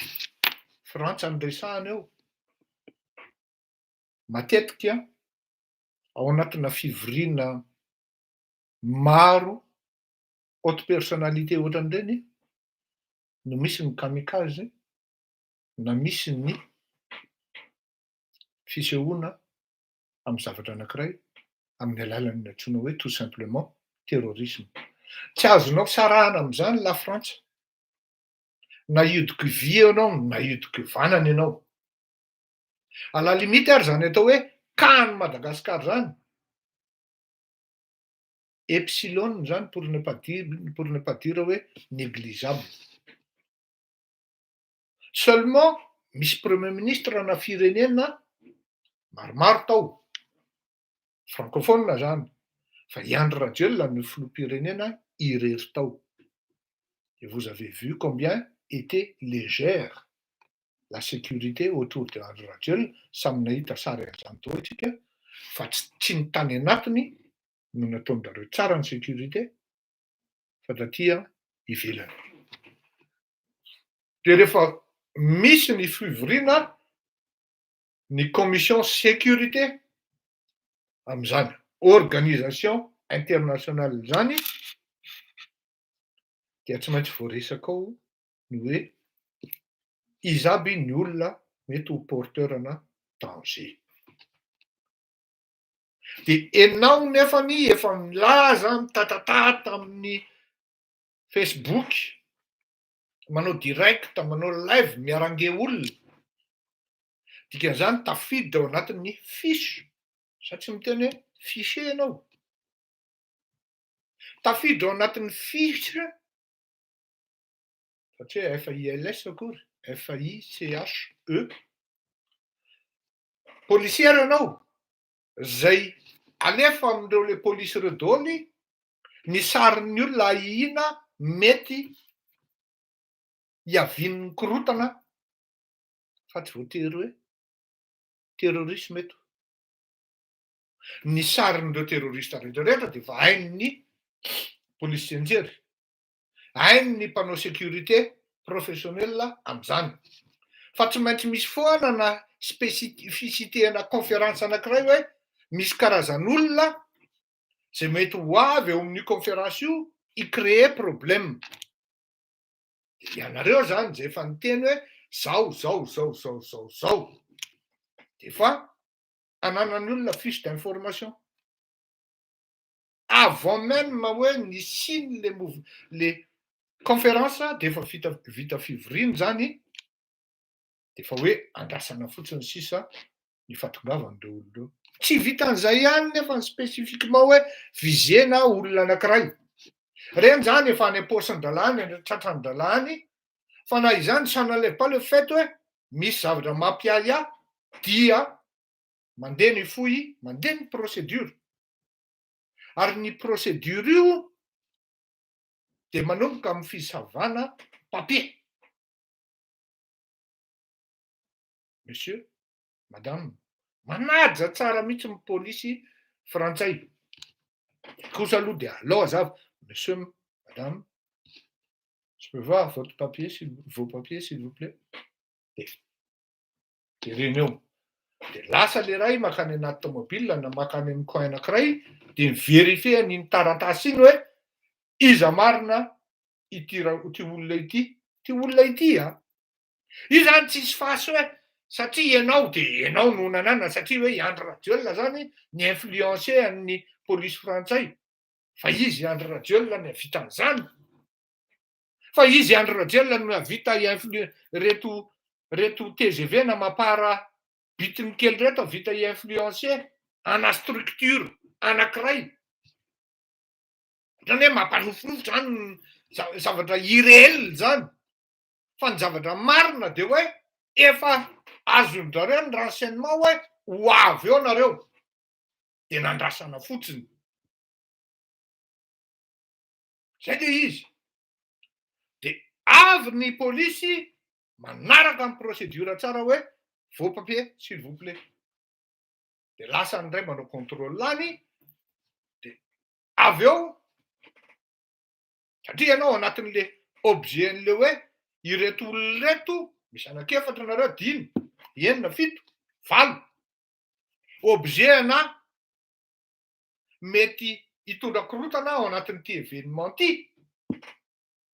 Frantsa no resahana eo. Matetika ao anatina fivoriana maro haute personnalité ohatran'ireny no misy ny kamikaze na misy ny fisehoana amin'ny zavatra anankiray amin'ny alalan'ny antsoina hoe tout simplement terrorisme. Tsy azonao sarahana amin'izany la Frantsa. Na iodiky vy ianao, na iodiky vanana ianao. À la limite ary zany atao hoe CAN Madagasikara zany. Epsilon zany pour ne pas dire hoe négligeable. Seulement, misy premier ministre ana firenena maromaro tao. Francophone zany. Fa i Andry Rajoelina no filoham-pirenena irery tao. Et vous avez vu combien était légère la sécurité autour de Andry Rajoelina, samy nahita sary an'izany tao isika, fa tsy ny tany anatiny no nataon'zareo tsara ny sécurité, fa taty ivelany. De rehefa misy ny fivoriana ny commission sécurité amin'izany organisation internationale zany, dia tsy maintsy voaresaka ao ny hoe iza aby ny olona mety ho porteurana danger. De ianao nefany efa milaza mitatatata amin'ny Facebook, manao direct, manao live miarange olona, dikan'izany tafiditra ao anatin'ny fiche, satria miteny hoe fichier ianao. Tafiditra ao anatin'ny fiche, satria FILS akory, FICHE, polisiera ianao, zay alefa amindreo le polisy redôly ny sarin'ny olona ahihina mety hiavian'ny korotana, fa tsy voatery hoe terrorisme eto. Ny sarin'ireo terrorista rehetrarehetra dia efa hain'ny polisy sy anjery, hain'ny mpanao sécurité professionnel amin'izany. Fa tsy maintsy misy foana spécificité-na conférence anankiray hoe misy karazan'olona zay mety ho avy eo amin'io conférence io i-créer problème. Ianareo zany zay efa niteny hoe zao. Dia fa ananan'ny olona fiche d'information. Avant même hoe ny signe les conférence dia efa vita fivoriana zany, dia efa hoe andrasana fotsiny sisa ny fahatongavan'ireo olona ireo. Tsy vitan'izay ihany nefa spécifiquement hoe visena olona anankiray. Reny zany efa any am-paosin-dalàny, any tratran-dalàny, fa na izany ça n'enlève pas le fait hoe misy zavatra mampiaya dia mandeha ny fohy, mandeha ny procédure. Ary ny procédure io dia manomboka amin'ny fisavana papier. Monsieur, madame, manaja tsara mihitsy ny polisy frantsay. Kosa aloha dia alao azava, monsieur, madame, je peux voir vos papiers s'il vous plaît. Dia reny eo. Dia lasa le ray makany anaty tomobile na makany amin'ny coin anankiray dia mivérifie an'iny taratasy iny hoe iza marina ity olona ity. Ty olona ity io zany tsisy fasy hoe satria ianao dia ianao no nanana satria hoe i Andry Rajoelina zany ny influencé an'ny polisy frantsay. Fa izy Andry Rajoelina no havita an'izany. Fa izy Andry Rajoelina no havita reto TGV na mapara bitiny kely reto havita influencé ana structure anankiray. Zany hoe mampanofinofy zany zavatra irréel zany. Fa ny zavatra marina dia hoe efa azon'zareo ny renseignement hoe ho avy eo nareo dia nandrasana fotsiny. Zay dia izy. Dia avy ny polisy manaraka amin'ny procédure tsara hoe vos papiers s'il vous plaît. Dia lasa ny ray manao contrôle any dia avy eo satria ianao anatin'le objet-n'le hoe ireto olona reto misy anankefatra nareo dimy, enina, fito, valo. Objet-na mety hitondra korotana ao anatin'ity événement ity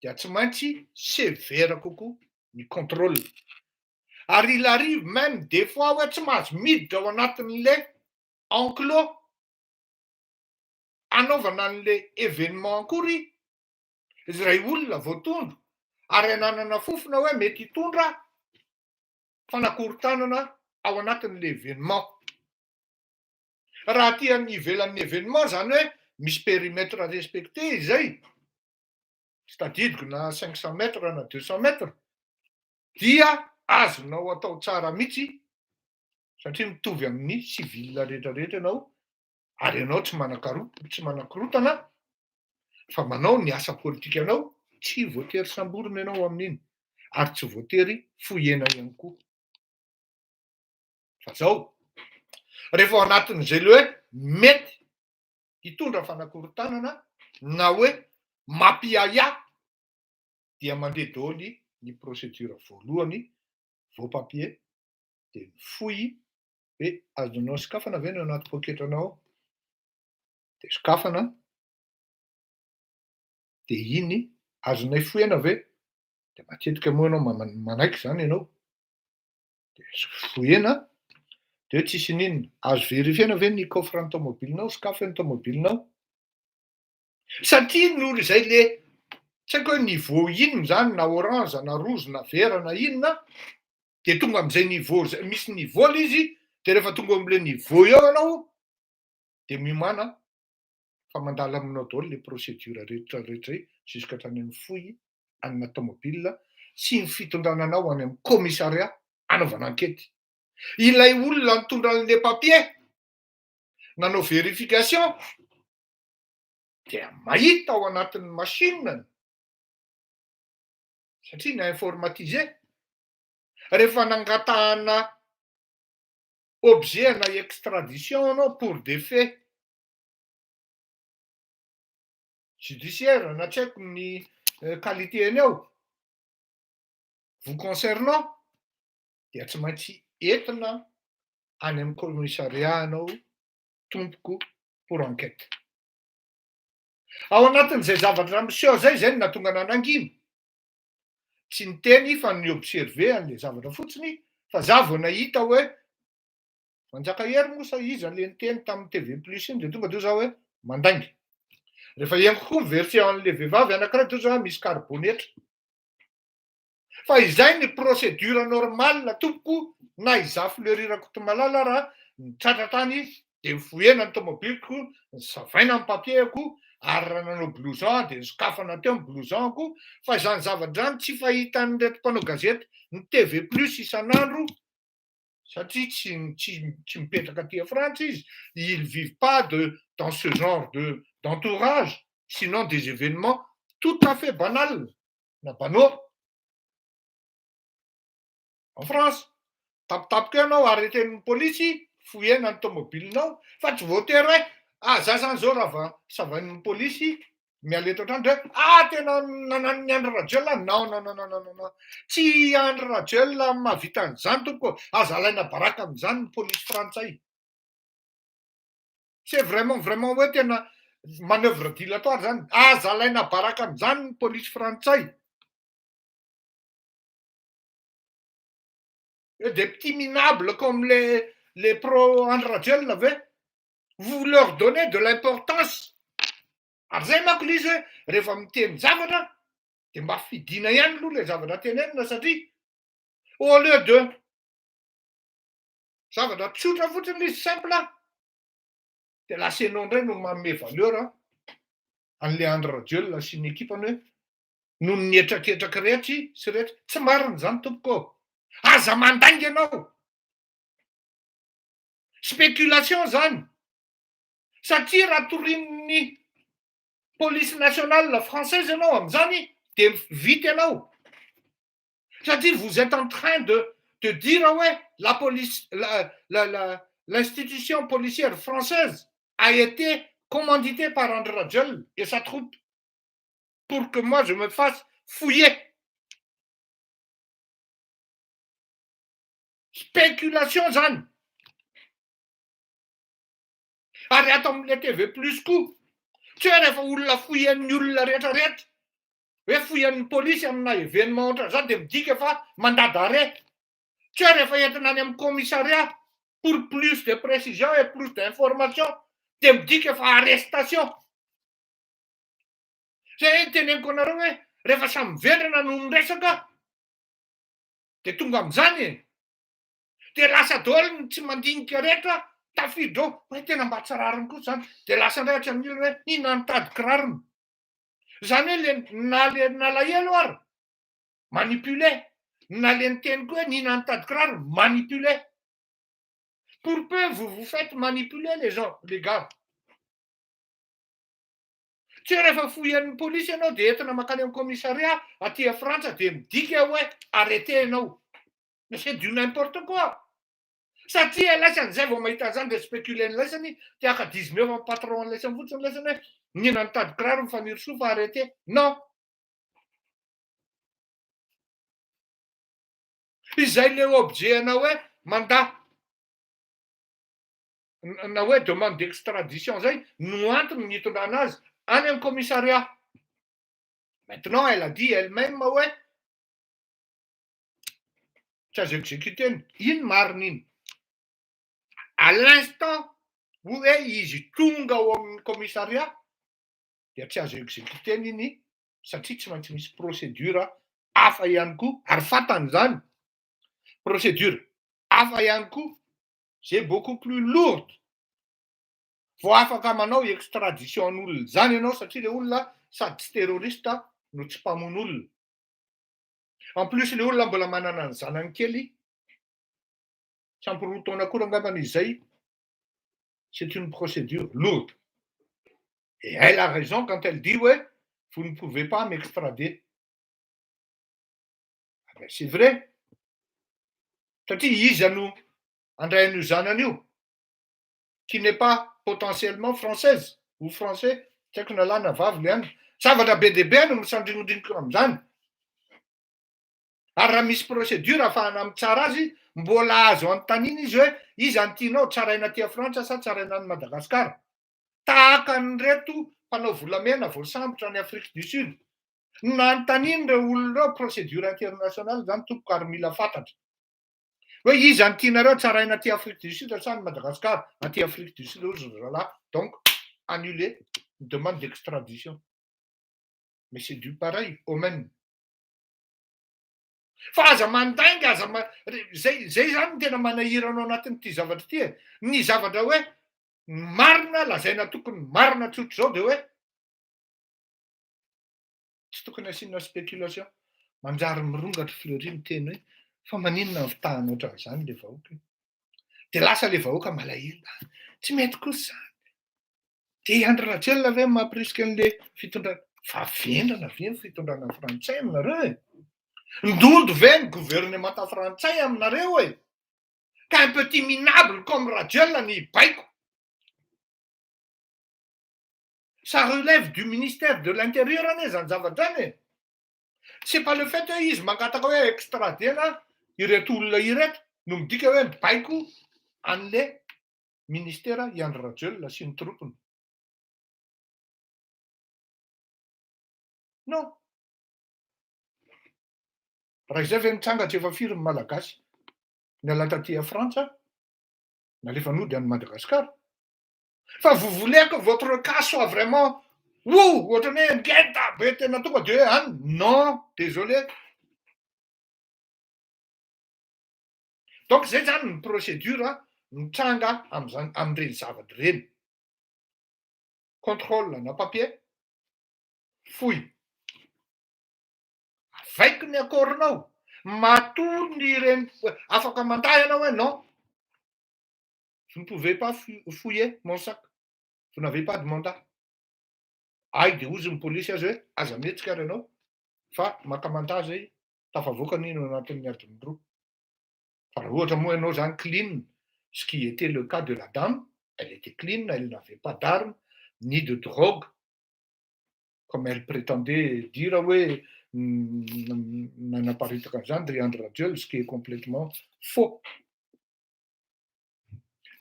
dia tsy maintsy sévère kokoa ny contrôle. Ary il arrive même des fois hoe tsy mahazo miditra ao anatin'le enclos anaovana an'le événement akory izay olona voatondro ary ananana fofona hoe mety hitondra fanakorontanana ao anatin'le événement. Raha ty amin'ny ivelan'ny événement zany hoe misy périmètre à respecter izay, c'est-à-dire na 500 mètres na 200 mètres, dia azonao atao tsara mihitsy satria mitovy amin'ny civil rehetrarehetra ianao ary ianao tsy manan-korotana fa manao ny asa politika anao, tsy voatery samborina ianao amin'iny ary tsy voatery fohena ihany koa. Fa zao, rehefa ao anatin'izay le hoe mety hitondra fanakorontanana na hoe mampiaya dia mandeha daholo ny procédure voalohany, vos papiers, dia mifohy hoe azonao sokafana ve ny ao anaty pôketranao ao. Dia sokafana dia iny azonao ifohana ve? Dia matetika moa ianao manaiky zany ianao. Dia fohena dia tsisy n'inona, azo vérifiena ve ny coffre-ny tomobilinao, sokafany tomobilinao. Satria noho izay le tsy haiko hoe niveau inona zany na orange na rouge na vert na inona dia tonga amin'izay niveau misy niveau le izy dia rehefa tonga amin'ile niveau eo ianao dia miomana fa mandalo aminao daholo le procédure rehetrarehetra jusqu'à hatrany amin'ny fohy ana tomobile sy ny fitondrananao any amin'ny commissariat anaovana ankety. Ilay olona mitondra an'le papier nanao vérification dia mahita ao anatin'ny machine satria na informatisé rehefa nangatahana objet na extradition anao pour des faits judiciaire na tsy haiko ny qualité-ny ao vous concernant dia tsy maintsy entina any amin'ny commissariat anao tompoko pour enquête. Ao anatin'izay zavatra miseho zay zay no nahatonga nanangina. Tsy ny teny fa ny observe an'le zavatra fotsiny fa za vao nahita hoe Manjakahery moa sa izy le niteny tamin'ny TV Plus iny de tonga de za hoe mandainga. Rehefa henoko koa version an'le vehivavy anankiray de za misy karibonetra. Fa izay ny procédure normale tompoko na izaho fleurirako to malala raha nitratra tany de mifohena ny tomobiliko, nizavaina ny papier-ko ary raha nanao blouson de sokafana teo ny blousonko fa izany zavatra tsy fahitan'ny reto mpanao gazety ny TV Plus isan'andro satria tsy mipetraka aty Frantsa izy, ils vivent pas dans ce genre d'entourage, sinon des événements tout à fait banals na banaux. En France, tapitapoka ianao arreten'ny polisy, fohena ny tomobilinao, fa tsy voatery hoe za zany zao raha savain'ny polisy miala eto an-trano de tena nanano ny Andry Rajoelina non tsy Andry Rajoelina mahavita an'izany tompoko aza alaina baraka amin'izany ny polisy frantsay. C'est vraiment hoe tena manœuvre dilatoire zany aza alaina baraka amin'izany ny polisy frantsay. Des petits minables comme les pro-Andry Rajoelina vous leur donnez de l'importance. Ary zay manko l'izy hoe rehefa miteny zavatra de mba fidina ihany aloha le zavatra tenenina satria au lieu de zavatra tsotra fotsiny l'izy simple de lasenao indray no manome valeur an'le Andry Rajoelina sy ny ekipany hoe noho ny etraketraka rehetra sy rehetra tsy marina zany tompoko. Aza mandainga ianao. Spéculation zany. Satria raha torian'ny police nationale française ianao amin'izany de vita ianao. Satria vous êtes en train de dire ouais, la police, l'institution policière française a été commanditée par Andry Rajoelina et sa troupe pour que moi je me fasse fouiller. Spéculation zany. Ary ato amin'le TV Plus koa tsy hoe rehefa olona fohen'ny olona rehetrarehetra hoe fohen'ny polisy amina événement ohatran'izany de midika fa mandady arrêt. Tsy hoe rehefa entina any amin'ny commissariat pour plus de précision et plus d'information de midika fa arrestation. Zay teneniko anareo hoe rehefa samy mivetrana no miresaka de tonga amin'izany de lasa daholo tsy mandinika rehetra tafiditra ao hoe tena mba tsy rariny koa zany de lasa andratra amin'ny hoe inona nitady kirarony. Zany hoe na le nalahelo ary manipulé, na le niteny koa hoe inona nitady kirarony manipulé. Pour peu vous faites manipuler les gens, les gars. Tsy rehefa fohen'ny polisy ianao de entina makany amin'ny commissariat aty Frantsa de midika hoe arrêté ianao. Mais c'est du n'importe quoi. Satria laisan'izay vao mahita an'izany de spéculer ny laisany te akadiziny eo amin'ny patron ny laisany fotsiny laisany hoe nina nitady kiraro mifaniry soa fa arrêté. Non. Izay le objet anao hoe mandat na hoe demande d'extradition zay no antony nitondrana azy any amin'ny commissariat. Maintenant elle a dit elle-même ouais tsy azo exécuter iny marina iny. À l'instant hoe izy tonga ao amin'ny commissariat dia tsy azo exécuter iny satria tsy maintsy misy procédure hafa ihany koa ary fantany zany. Procédure hafa ihany koa c'est beaucoup plus lourde. Vao afaka manao extradition an'olona zany ianao satria le olona sady tsy terroriste no tsy mpamono olona. En plus le olona mbola manana ny zanany kely tsy ampy roa taona akory angambany izay. C'est une procédure lourde. Et elle a raison quand elle dit ouais, vous ne pouvez pas m'extrader. Ah ben c'est vrai. Satria izy no andray an'io zanany qui n'est pas potentiellement française ou français, tsy haiko na lahy na vavy le any. Zavatra be dia be no misandrinondrinika amin'izany. Ary raha misy procédure ahafahana mitsara azy, mbola azo anontaniana izy hoe iza no tianao, tsaraina aty Frantsa sa tsaraina any Madagasikara. Tahaka an'ireto mpanao volamena voasambotra any Afrique du Sud. Nanontaniany ireo olona ireo procédure internationale zany tompoko ary mila fantatra. Hoe iza no tianareo tsaraina aty Afrique du Sud sa ny Madagasikara. Aty Afrique du Sud ozy zalahy. Donc, annuler une demande d'extradition. Mais c'est du pareil au même. Fa aza mandainga, zay zany tena manahira anao anatin'ity zavatra ity e. Ny zavatra hoe marina, lazaina tokony marina tsotra zao dia hoe tsy tokony asiana spéculation. Manjary mirongatra Fleury miteny hoe fa maninona ny fitahanao ohatran'izany le vahoaka. Dia lasa le vahoaka malahelo. Tsy mety kosa izany. Dia Andry Rajoelina ve mampirisika an'ilay fitondrana? Fa vendrana ve ny fitondrana frantsay aminareo e? Ndondo ve ny gouvernement frantsay aminareo e? Qu'un petit minable comme Rajoelina ny baiko. Ça relève du ministère de l'Intérieur anie zany zavatra zany e. C'est pas le fait hoe izy mangataka hoe extradena ireto olona ireto no midika hoe mibaiko an'le ministera i Andry Rajoelina sy ny tropony. Non. Raha izay ve mitsangatra efa firy ny malagasy niala taty Frantsa nalefa nody any Madagasikara. Fa vous voulez que votre cas soit vraiment ohatran'ny hoe ngeda be tena tonga dia hoe any. Non, désolé. Donc zay zany ny procédure mitsanga amin'ireny zavatra ireny. Contrôle na papier, fouille. Avaiko ny akoronao, matory ny ireny afaka mandahy ianao hoe non. Vous ne pouvez pas fouiller mon sac. Vous n'avez pas de mandat. Ay dia ozy ny polisy azy hoe aza mihetsika ary ianao fa maka mandat zay tafavoaka nino anatin'ny adiny roa. Fa raha ohatra moa ianao zany clean, ce qui était le cas de la dame, elle était clean, elle n'avait pas d'armes ni de drogue, comme elle prétendait dire hoe nanaparitaka an'izany ry Andry Rajoelina, ce qui est complètement faux.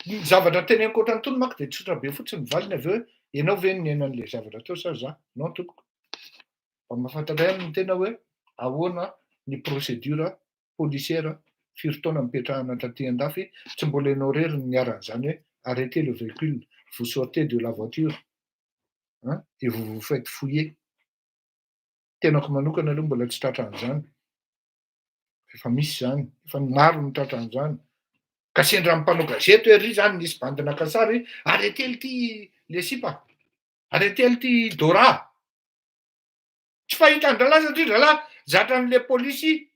Ny zavatra teny ankoatran'ny tony manko dia tsotra be fotsiny valiny avy hoe ianao ve niainan'ilay zavatra teo sa za? Non tompoko. Mba mahafantatra ihany ny tena hoe ahoana ny procédure policière firy taona mipetrahana taty an-dafy, tsy mbola ianao rery ny niaran'izany hoe arrêtez le véhicule, vous sortez de la voiture et vous vous faites fouiller. Tenako manokana aloha mbola tsy tratran'izany. Efa misy zany, efa maro ny tratran'izany. Ka sendra mpanao gazety hoe ry zany nisy bandina kasary arrêtez ity Lesipa, arrêtez ity Dora. Tsy fahita an-dralahy satria dralahy zatra an'le polisy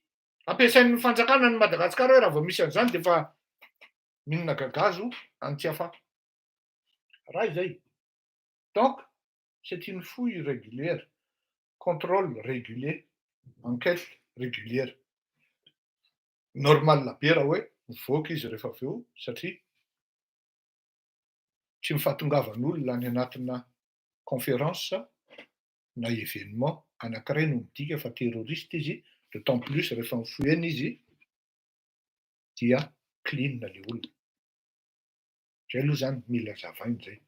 ampiasain'ny fanjakana ny Madagasikara hoe raha vao misy an'izany dia efa minona gagazo an-tsiafa. Raha izay. Donc, c'est une fouille régulière, contrôle régulier, enquête régulière. Normal be raha hoe mivoaka izy rehefa avy eo satria tsy mifahatongavan'olona any anatina conférence na événement anankiray no midika fa terroriste izy, d'autant plus rehefa mifouillena izy dia clean le olona. Zay aloha zany mila zavaina zay.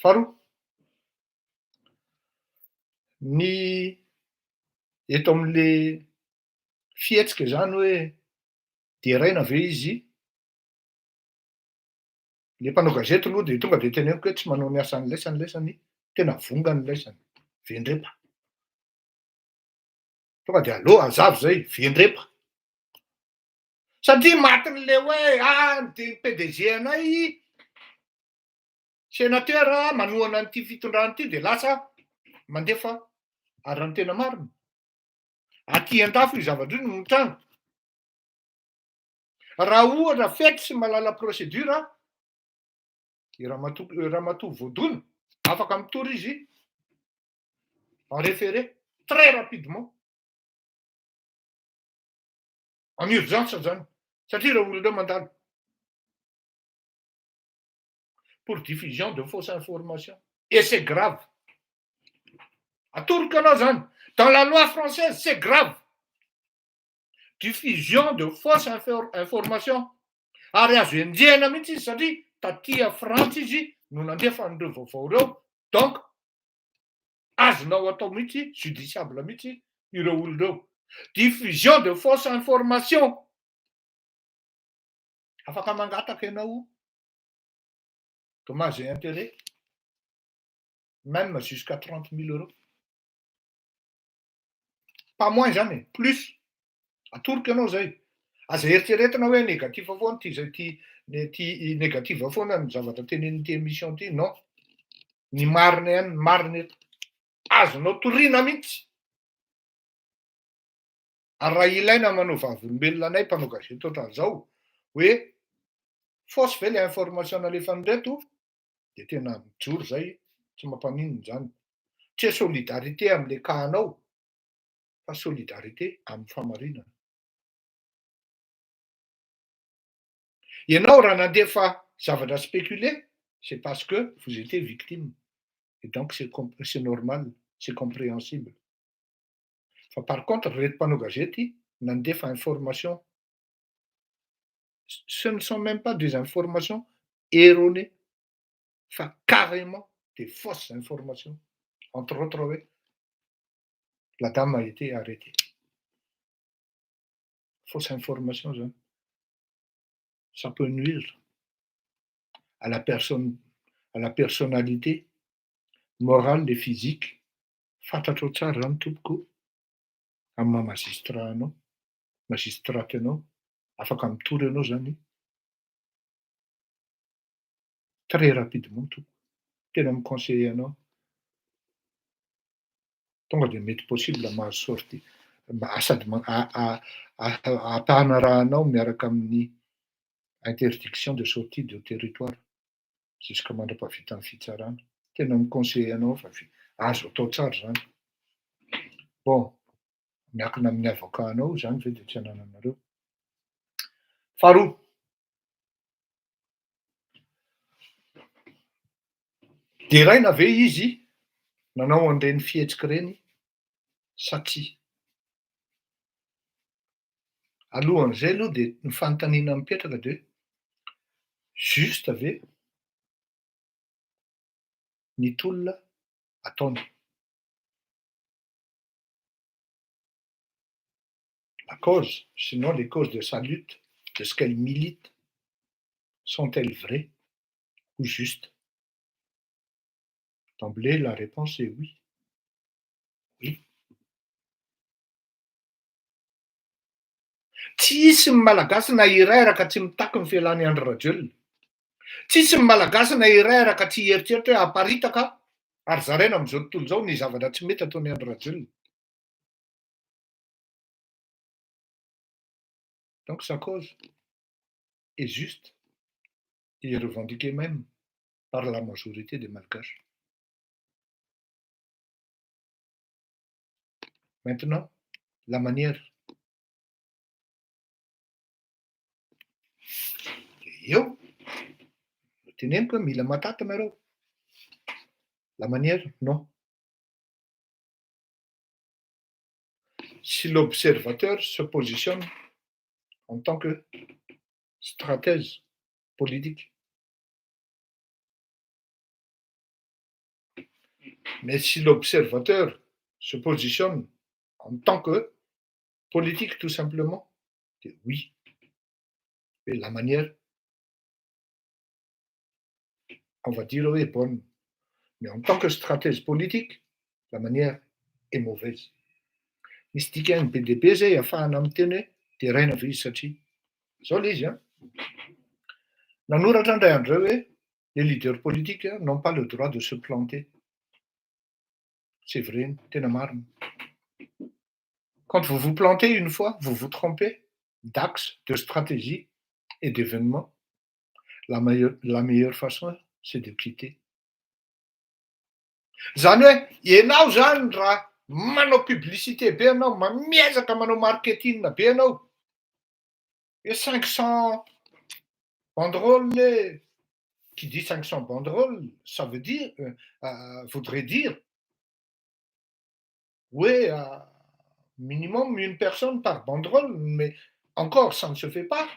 Faharoa, ny eto amin'le fihetsika zany hoe deraina ve izy, le mpanao gazety aloha dia tonga dia teneniko hoe tsy manao ny asany laisany, tena vonga ny laisany, vendrepa. Tonga dia allo azavy zay, vendrepa. Satria matin'le hoe ny PDG anay sénateur manohana an'ity fitondrana ity dia lasa mandefa ary ny tena marina. Aty an-tafo io zavatra io no mitranga. Raha ohatra fety sy malala procédure, i Ramatoa Voadona afaka mitory izy en référé très rapidement. en urgence zany satria raha olona mandalo pour diffusion de fausses informations et c'est grave atoroka anao zany dans la loi française c'est grave diffusion de fausses informations ary azo enjehana mihitsy izy satria tatia Frantsa izy no nandefa an'ireo vaovao ireo donc azonao atao mihitsy judiciable mihitsy ireo olon'ireo diffusion de fausses informations afaka mangataka ianao dommage et intérêt même jusqu'à 30 000 euros pas moins zany plus atoroka ianao zay aza eritreretina hoe négativa foana ty zay ty négativa foana ny zavatra tenenyty émission ty non ny marina ihany marina eto azonao toriana mihitsy ary raha ilaina manao vavolombelona anay mpanao gazety ohatran'izao hoe fausse ve le information nalefany reto de tena mijoro zay tsy mampaninona zany tsy hoe solidarité am'le kahanao fa solidarité amin'ny famarinana ianao raha nandefa zavatra spéculé c'est parce que vous étiez victime et donc c'est normal c'est compréhensible fa par contre reto mpanao gazety nandefa information ce ne sont même pas des informations erronées fa carrément des fausses informations entre autres oui la dame a été arrêtée fausse information ça peut nuire à la personne à la personnalité morale et physique fantatrao tsara zany tompoko amin'ny maha magistraty anao afaka mitory anao zany très rapidement tompoko tena miconseille anao tonga de mety possible mahazo sortie sady ampahanarahanao miaraka amin'ny interdiction de sortie de territoire jusqu'à mandrapahavitan'ny fitsarana tena miconseille anao fa azo atao tsara zany bon miankina amin'ny avocat-nao zany ve de tsy anananareo faharoa de raina ve izy nanao an'ireny fihetsiky reny sa tsy alohan'izay aloha de ny fanontaniana mipetraka de juste ve ny tolona ataony la cause sinon les causes de sa lutte de ce qu'elle milite sont-elles vraies ou justes d'emblée la réponse est oui oui tsisy ny malagasy na iray raka tsy mitaky ny fialany Andry Rajoelina tsisy ny malagasy na iray raka tsy hieritseritra hoe aparitaka ary zaraina am'izao tontolo zao ny zavatra tsy mety ataony Andry Rajoelina donc sa cause est juste et revendiquée même par la majorité des Malgaches. Maintenant, la manière. Io, teneniko hoe mila matata nareo. La manière, non. Si l'observateur se positionne en tant que stratège politique, mais si l'observateur se positionne en tant que politique tout simplement, oui. Et la manière, on va dire oui, est bonne. Mais en tant que stratège politique, la manière est mauvaise. Misy dikany be dehibe zay ahafahana miteny hoe de raina ve izy satria zao le izy a nanoratra indray andreo hoe les leaders politiques n'ont pas le droit de se planter. C'est vrai, tena marina. Quand vous vous plantez une fois, vous vous trompez d'axe, de stratégie et d'événement. La meilleure façon, c'est de quitter. Zany hoe ianao zany raha manao publicité be anao, mamiezaka manao marketing be anao Et 500 banderoles, qui dit 500 banderoles, ça veut dire, voudrait dire, oui, minimum une personne par banderole, mais encore, ça ne se fait pas.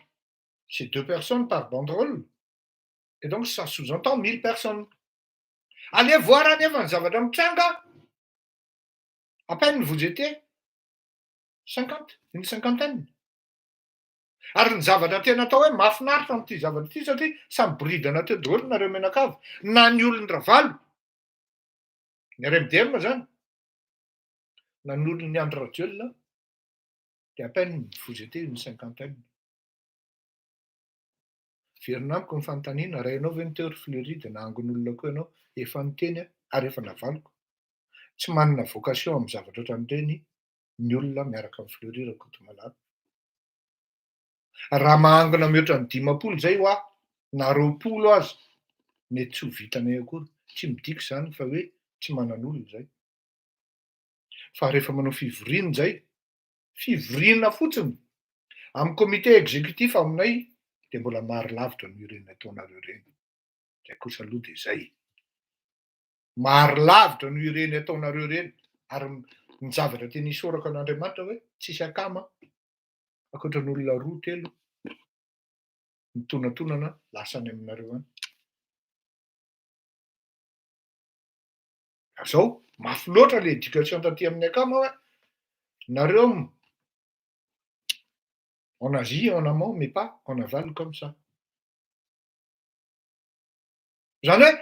C'est 2 personnes par banderole. Et donc, ça sous-entend 1000 personnes. Allez voir à Nevan Zavadam Tchanga. À peine vous étiez 50, une cinquantaine. Ary ny zavatra tena atao hoe mahafinaritra amin'ity zavatra ity satria samy bridana teo daholo nareo menakavy. Na ny olon-dravalo, ny RMDM zany, na ny olon'ny Andry Rajoelina, dia à peine vous étiez une cinquantaine. Verina amiko ny fanontaniana, raha ianao ve ny teo Fleury dia nahangon'olona koa ianao, efa niteny ary efa navaloko. Tsy manana vocation amin'ny zavatra ohatran'ireny ny olona miaraka amin'ny Fleury Rakotomalala. Raha mahangona mihoatra ny 5 zay ho aho, na 20 aza, mety tsy ho vitanay akory. Tsy midiko zany fa hoe tsy manan'olona zay. Fa rehefa manao fivoriana zay, fivoriana fotsiny amin'ny comité exécutif aminay dia mbola maro lavitra no ireny ataonareo ireny. Zay kosa aloha dia zay. Maro lavitra no ireny ataonareo ireny. Ary ny zavatra tena isorako an'Andriamanitra hoe tsisy akama ankoatran'olona 2-3 mitonantonana lasa any aminareo any. Zao, mafy loatra le éducation taty amin'ny akama hoe nareo on agit en amont mais pas en aval comme ça. J'en ai,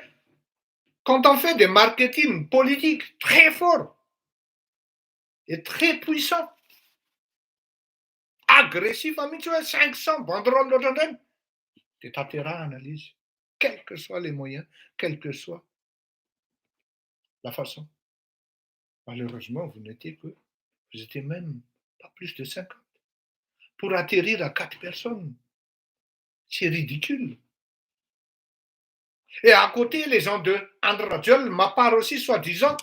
quand on fait des marketing politiques très forts et très puissants, agressifs mihitsy hoe 500 banderole ohatran'ireny, dia tanterahana izy, quels que soient les moyens, quelle que soit la façon. Malheureusement, vous n'étiez que, vous étiez même pas plus de 50. Pour atterrir à 4 personnes, c'est ridicule. Et à côté, les gens de André Rajoel, ma part aussi, soi-disant,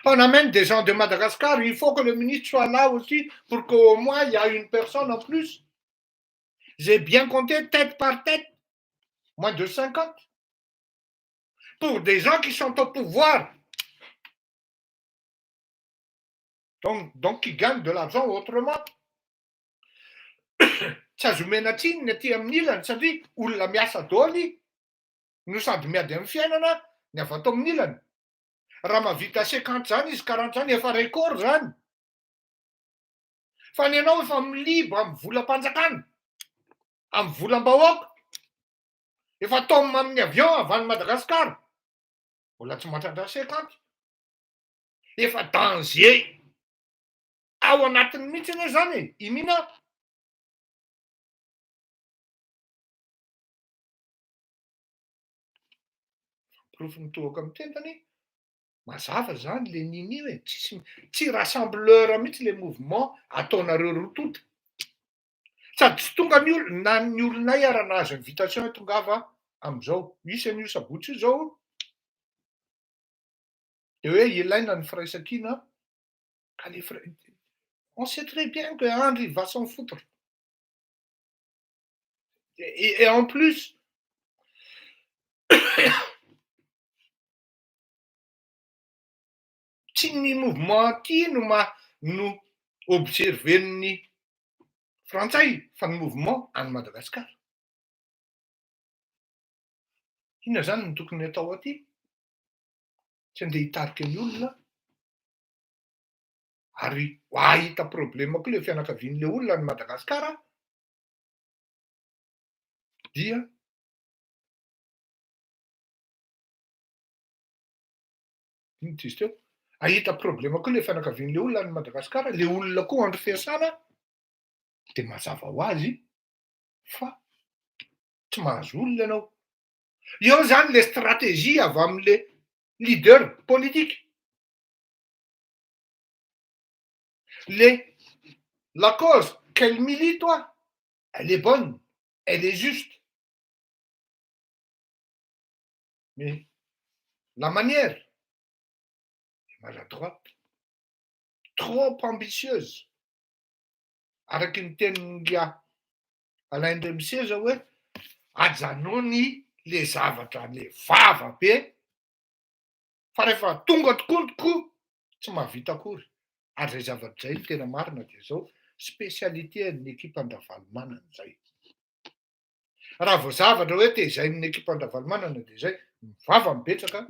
on amène des gens de Madagascar, il faut que le ministre soit là aussi pour qu'au moins il y ait une personne en plus. J'ai bien compté tête par tête, moins de 50. Pour des gens qui sont au pouvoir. Donc qui gagnent de l'argent autrement. Tsy azo omena tsinona aty amin'ny ilany satria olona miasa daholo no sady miady amin'ny fiainana ny avy ato amin'ny ilany. Raha mahavita 50 zany izy 40 zany efa record zany. Fa ny ianao efa milibo amin'ny volam-panjakana, amin'ny volam-bahoaka, efa taomina amin'ny avion avy any Madagasikara, mbola tsy mahatratra 50. Efa danger ao anatiny mihitsy anie zany e, imina. Profiny tohako amin'ny tentany, mazava zany le nini hoe tsy rassembleur mihitsy le mouvement ataonareo rotota. Sady tsy tonga na ny olonay ara nahazo invitation tongava amin'izao, misy an'io sabotsy io zao, de hoe ilaina ny firaisan-kina ka le on sait très bien que Andry va s'en foutre. Et en plus, tsy ny mouvement ty no observen'ny frantsay fa ny mouvement any Madagasikara. Inona zany no tokony atao aty? Tsy andeha hitarika ny olona ary ho ahita problema koa le fianakavian'le olona any Madagasikara dia ino diso teo? Ahita problema koa le fianakavian'le olona any Madagasikara, le olona koa andro fiasana, dia mazava ho azy fa tsy mahazo olona ianao. Eo zany le stratégie avy amin'le leader politique. La cause qu'elle milite, toi, elle est bonne, elle est juste. Mais la manière est maladroite, trop ambitieuse, araky ny tenin'India Alain Dempsey zao hoe ajanony le zavatra le vava be fa rehefa tonga tokoa tsy mahavita akory. Ary zay zavatra zay tena marina de zao spécialité ny ekipam-davalomanana zay. Raha vao zavatra hoe tezain'ny ekipam-davalomanana de zay mivava mibetsaka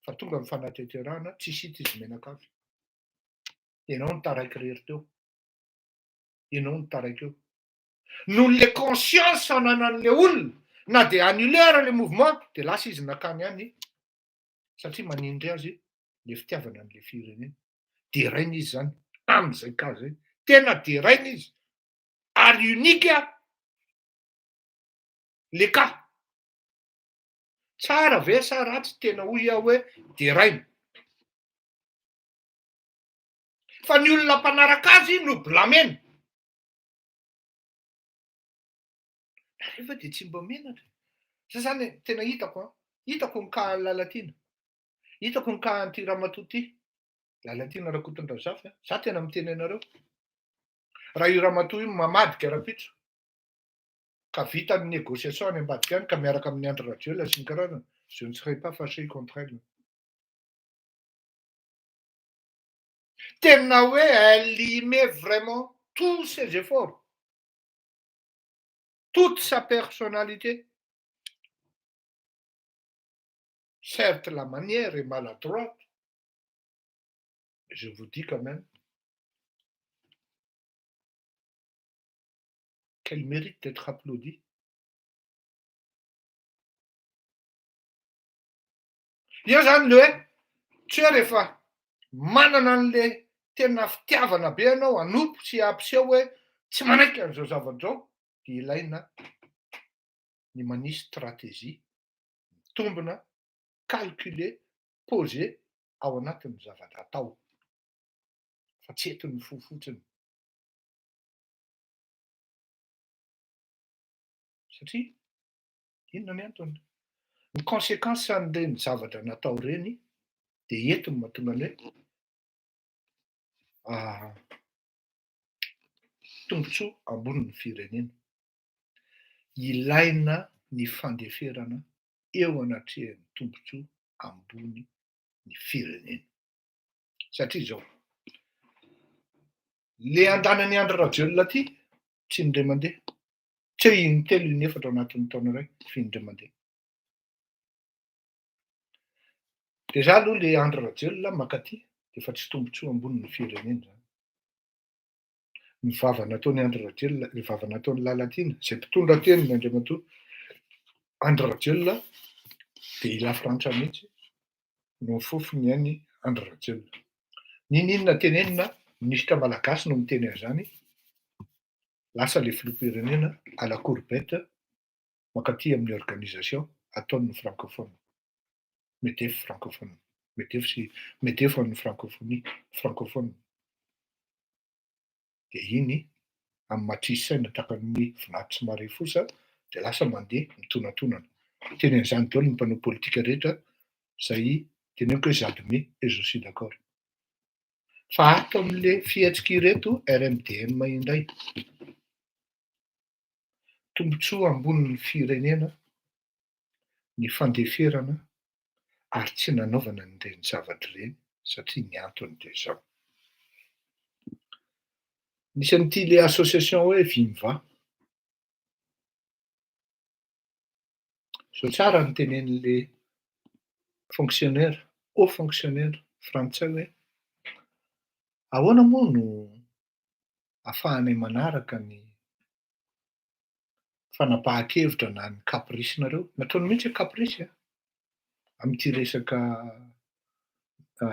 fa tonga ny fanateterahana tsisy hita izy menakavy. Ianao no taraiky rery teo. Ianao no taraiky eo. Noho le conscience ananan'le olona na de annuler le mouvement de lasa izy nakany any satria manindry azy le fitiavana an'le firenena. Diraina izy zany am'izay cas zay. Tena diraina izy ary unika le cas. Tsara ve sa ratsy tena hoy aho hoe diraina. Fa ny olona mpanaraka azy no blamena. Rehefa de tsy mba menatra. Zay zany tena hitako ny cas Lalatina. Hitako ny cas an'ity Ramatoa ty. Lalatina Rakotondrazafy. Za tena miteny anareo. Raha io Ramatoa io mamadika rapitso ka vita ny négociation any ambadika any ka miaraka amin'ny Andry Rajoelina sy ny karazany, je ne serais pas fâché contre elle. Tena hoe elle y met vraiment tous ses efforts, toute sa personnalité. Certes, la manière est maladroite, mais je vous dis quand même qu'elle mérite d'être applaudie. Io zany le hoe tsy hoe rehefa manana an'le tena fitiavana be ianao hanompo sy hampiseho hoe tsy manaiky an'izao zavatra zao de ilaina ny manisy stratégie mitombina, calculer, poser ao anatin'ny zavatra atao. Fa tsy etin'ny fo fotsiny. Satria inona ny antony? Ny conséquence an'ireny zavatra natao ireny de entiny mahatonga ny hoe tombontsoa ambonin'ny firenena. Ilaina ny fandeferana eo anatrehan'ny tombontsoa ambony ny firenena. Satria zao le andanan'ny Andry Rajoelina ty tsy indray mandeha. Tsy hoe intelo inefatra anatin'ny taona raiky fa indray mandeha. De za aloha le Andry Rajoelina makaty de efa tsy tombontsoa ambonin'ny firenena zany. Ny vava nataon'ny Andry Rajoelina, ny vava nataon'ny Lalatina, zay mpitondra teny ny Andriamatoa Andry Rajoelina de ila frantsa mihitsy no fofony any Andry Rajoelina. Ninona tenenina minisitra malagasy no miteny an'izany, lasa le filoham-pirenena à la courbette makaty amin'ny organisation ataon'ny francophone. Medefy francophone. Medefy amin'ny francophonie, francophone. De iny amin'ny matrisy saina takan'ny vinahitra sy mare fosa de lasa mandeha mitonantonana. Teny an'izany daholo ny mpanao politika rehetra zay teneniko hoe j'admets et je suis d'accord. Fa ato amin'le fihetsika ireto RMDM indray. Tombontsoa ambonin'ny firenena ny fandeferana ary tsy nanaovana an'ireny zavatra ireny satria ny antony de zao. Nisy an'ity le association hoe Vimva. Zao tsara ny tenen'le fonctionnaire, haut fonctionnaire frantsay hoe ahoana moa no ahafahanay manaraka ny fanapahan-kevitra na ny caprice-nareo. Nataony mihitsy hoe caprice amin'ity resaka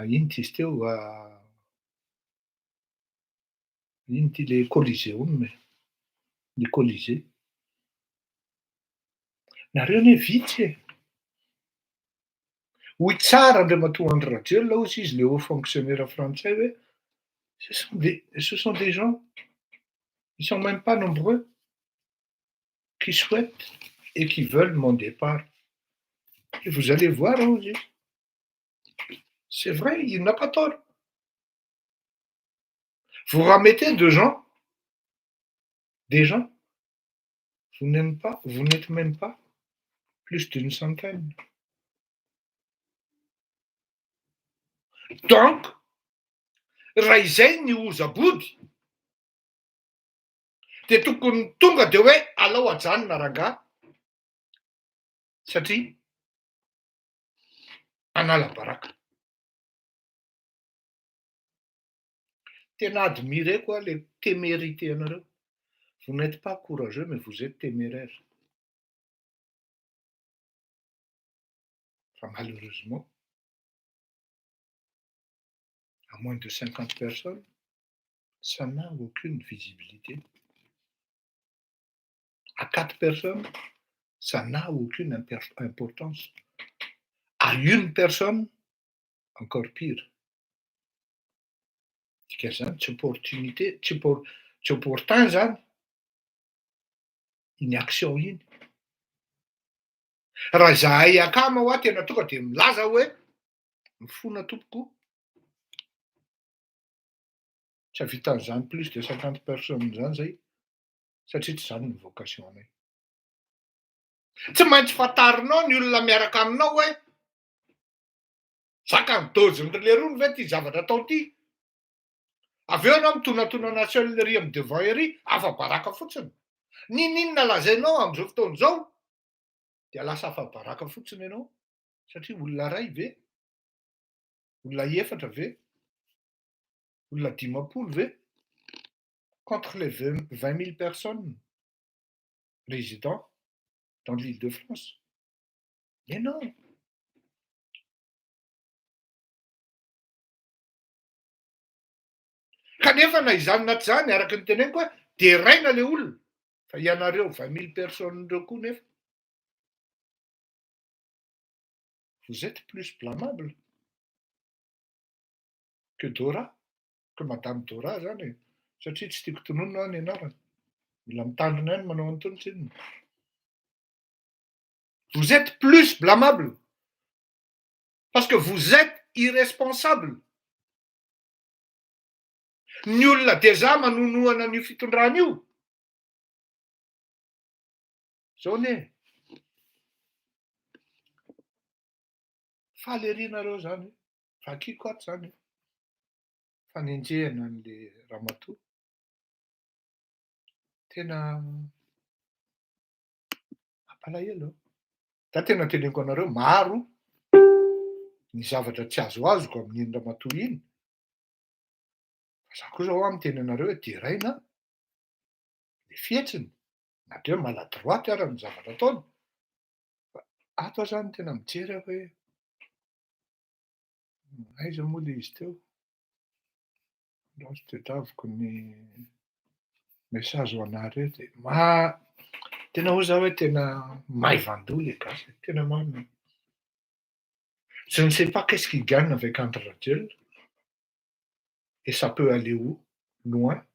ino ty izy teo ino ty le Colisée onona ny Colisée. Nareo anie vitsy e. Hoy tsara Andriamatoa Andry Rajoelina hozy izy le haut fonctionnaire frantsay hoe ce sont des gens, ils sont même pas nombreux, qui souhaitent et qui veulent mon départ. Et vous allez voir, hozy. C'est vrai, il n'a pas tort. Vous remettez deux gens des gens. Vous n'êtes même pas plus d'une centaine. Donc, raha izay ny ozabody dia tokony tonga dia hoe alao ajanona rangahy satria anala baraka. Tena admiré quoi les témérité anareo. Vous n'êtes pas courageux, mais vous êtes téméraire. Enfin, malheureusement, à moins de 50 personnes, ça n'a aucune visibilité. À 4 personnes, ça n'a aucune importance. À une personne, encore pire. Tsy opportun zany iny action iny. Raha zahay akama hoa tena tonga de milaza hoe mifona tompoko. Tsy havitan'izany plus de 50 personnes zany zay satria tsy zany ny vocation anay. Tsy maintsy fantarinao ny olona miaraka aminao hoe zaka ny dôjiny le rony ve ty zavatra atao ty. Avy eo anao mitonatona seul ery amin'ny devant ery, afa-baraka fotsiny. Ninona lazainao amin'izao fotoana izao dia lasa afa-baraka fotsiny ianao satria olona ray ve, olona efatra ve, olona 50 ve contre les 20 000 personnes résidant dans l'Île-de-France. Mais non. Kanefa na izany na tsy zany araka ny teneniko hoe de raina le olona fa ianareo 20 000 personnes reo koa nefa. Vous êtes plus blâmable que Dora, que Madame Dora zany satria tsy tiako tononona ny anarany. Mila mitandrina ihany manao an'itony tsinona. Vous êtes plus blâmable parce que vous êtes irresponsable. Ny olona deja manonoana an'io fitondrana io. Zao ne. Faly ery nareo zany. Vakiako ato zany. Fanenjehana an'le ramatoa. Tena mampalahelo. Da tena teneniko anareo maro ny zavatra tsy azoazoko amin'iny ramatoa iny. Za koa zao miteny anareo hoe de raina le fihetsiny. Na de hoe maladroity ara ny zavatra ataony. Ato zany tena mijery aho hoe aiza moa le izy teo. Lasa tadiaviko ny message ho anahy reto. Tena hoy za hoe tena maivandou les gars, tena marina. Je ne sais pas qu'est-ce qu'ils gagnent avec André Rajel. Et ça peut aller où? Loin.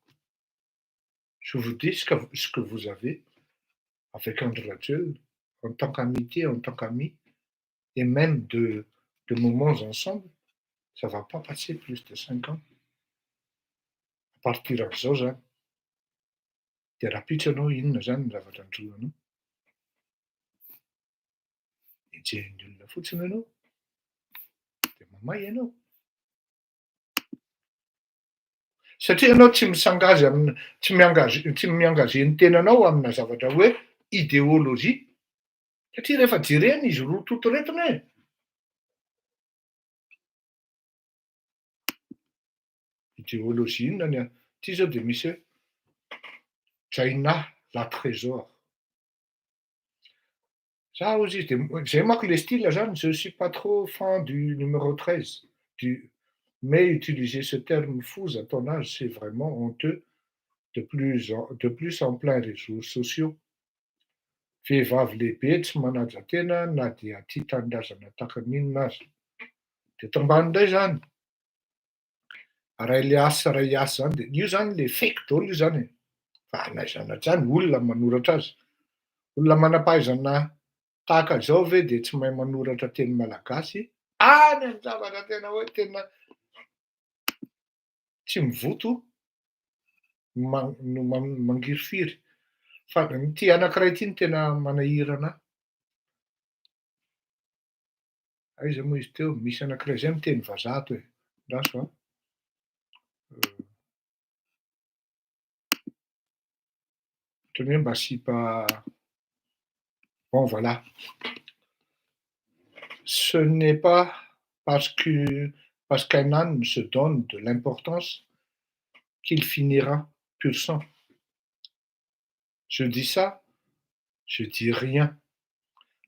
Je vous dis ce que vous avez avec André Rajel en tant qu'amitié, en tant qu'ami, et même de moments ensemble, ça ne va pas passer plus de 5 ans. À partir d'an'izao zany. De rapitra anao inona zany ny zavatra androanao. Hijeriny olona fotsiny ianao. De mamay ianao. Satria ianao tsy misangazy tsy miangaze ny tenanao amina zavatra hoe idéologie. Satria rehefa jerena izy roa toto retina e. Idéologie inona ny ty zao de misy hoe Jaina la trésor. Ça aussi, j'ai marqué le style, je ne suis pas trop fan du numéro 13. Mais utiliser ce terme fou à ton âge, c'est vraiment honteux, de plus en plein réseaux sociaux. Vehivavy lehibe tsy manaja tena na dia tia tanindrazana takan'inona azy. De tombany indray zany. Ray liasy zany de io zany le fake daholo io zany e. Fa naizana zany olona manoratra azy. Olona manam-pahaizana tahaka zao ve de tsy mahay manoratra teny malagasy any amin'ny zavatra tena hoe tena tsy mivoto no mangiry firy Fa ty anankiray ty no tena manahira anahy. Aiza moa izy teo? Misy anankiray zay miteny vazaha to e. Raso a. Ohatran'ny hoe mba asipa bon voilà. Ce n'est pas parce qu'un âne se donne de l'importance qu'il finira pur sang. Je dis ça, je dis rien.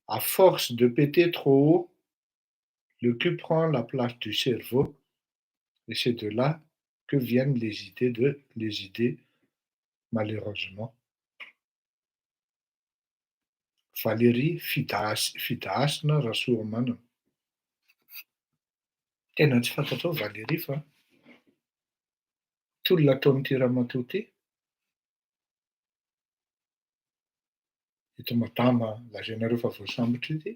À force de péter trop haut, le cul prend la place du cerveau et c'est de là que viennent les idées malheureusement. Valérie Fidasina Rasoamanana. Tena tsy fantatrao Valérie fa tolona ataon'ity ramatoa ty. Eto Madama lazainareo fa voasambotra ity.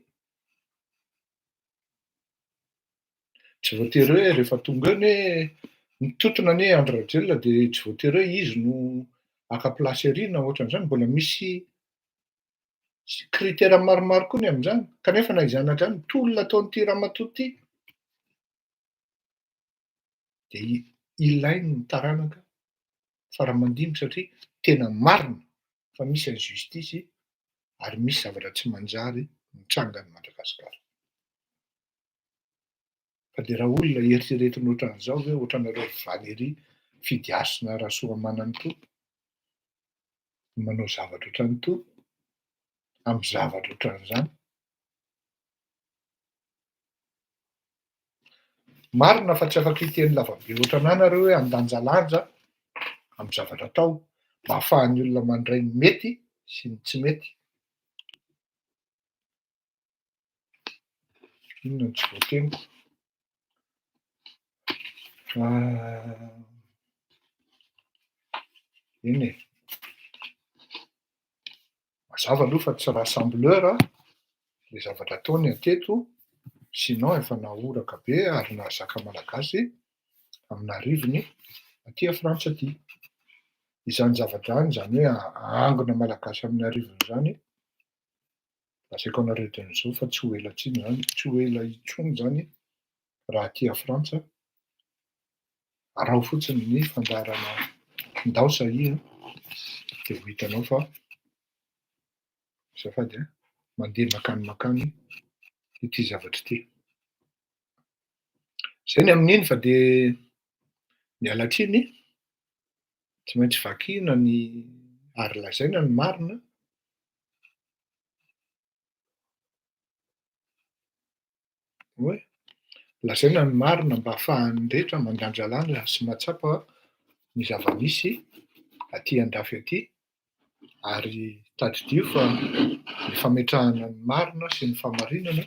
Tsy voatery hoe rehefa tonga eo ne mitotona ane André Rajoelina dia tsy voatery hoe izy no aka-plasy ery na ohatran'izany, mbola misy kritera maromaro koa ny amin'izany. Kanefa na izany na izany tolona ataon'ity ramatoa ity dia ilainy ny taranaka faramandimby satria tena marina fa misy an'i justisy ary misy zavatra tsy manjary mitranga an'i Madagasikara. Fa dia raha olona eritreretina ohatran'izao hoe ohatranareo Valérie Fidiasina Rasoamanana toa manao zavatra ohatran'ito amin'ny zavatra ohatran'izany. Marina fa tsy afaka hiteny lavabe ohatran'ahy nareo hoe andanjalanja amin'ny zavatra atao mba ahafahan'ny olona mandray ny mety sy ny tsy mety. Inona no tsy voateniko? Eny e. Mazava aloha fa tsy rassembleur le zavatra ataony ateto, sinon efa nahoraka be ary nahazaka malagasy amina rivony aty Frantsa aty. Izany zavatra izany, izany hoe ahangona malagasy amin'ny arivony izany, lazaiko anareo teny izao fa tsy ho ela intsony izany, tsy ho ela intsony izany raha aty Frantsa arao fotsiny ny fandaharana ndao sahia dia ho hitanao fa azafady mandeha makany ity zavatra ity. Izay ny amin'iny fa dia miala tsiny, tsy maintsy vakiana ny ary lazaina ny marina hoe lazaina ny marina mba ahafahan'ny rehetra mandanjalanja sy mahatsapa ny zava-misy aty andafy aty ary tadidio fa ny fametrahana ny marina sy ny famarinana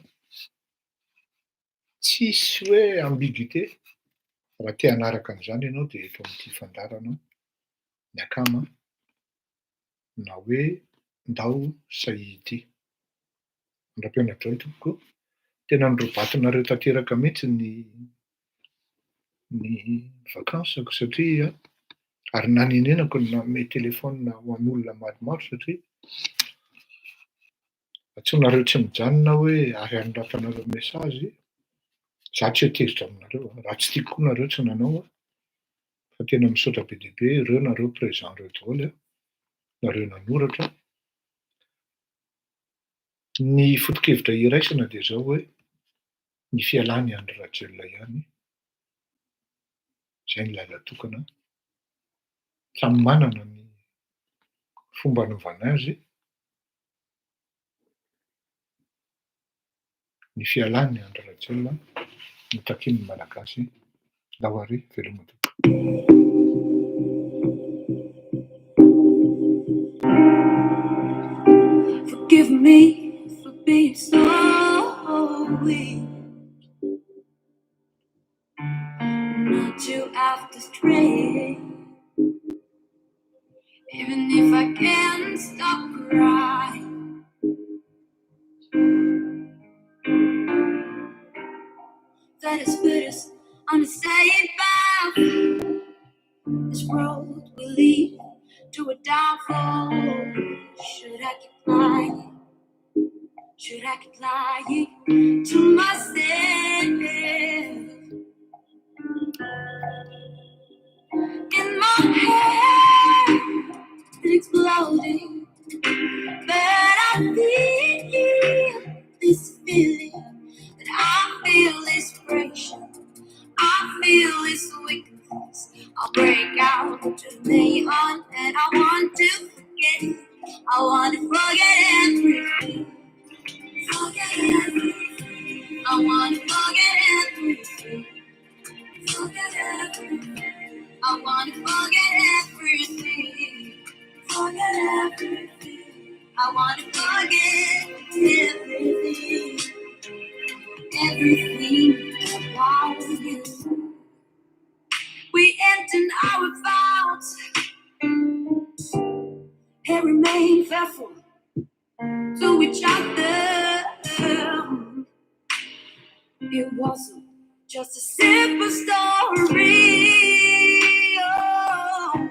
tsisy hoe ambiguïté. Raha te hanaraka an'izany ianao dia eto amin'ity fandarana ny akama na hoe ndao sahia ity. Andram-pianatra ity tokoa tena norobatinareo tanteraka mihitsy ny vakansako satria ary nanenenako ny nanome telefônina ho an'olona maromaro satria antsoinareo tsy mijanona hoe ary anoratanareo mesazy. Za tsy heteritra aminareo, raha tsy tiako koa nareo tsy nanao fa tena misaotra be dia be ireo nareo présent ireo daholo nareo nanoratra. Ny foto-kevitra iraisana dia izao hoe ny fialany Andry Rajoelina ihany. Izay no làla-tokana. Samy manana ny fomba hanaovana azy. Ny fialany Andry Rajoelina no takian'ny malagasy lao ary veloma tokoa. Forgive me for being so weak, not you after stray. Even if I can't stop crying, that has put us on the same path. This road will lead to a downfall. I keep lying? Should I keep lying to myself? In my head, it's exploding, but I feel this feeling that I feel this pressure. I feel this weakness. I'll break out to lay on, and I want to forget. I want to forget everything. Forget everything. I want to forget everything. Forget everything. I want to forget everything. Forget everything. I want to forget everything. Everything about you. We emptied our vows and remain faithful to each other. It wasn't just a simple story. Oh,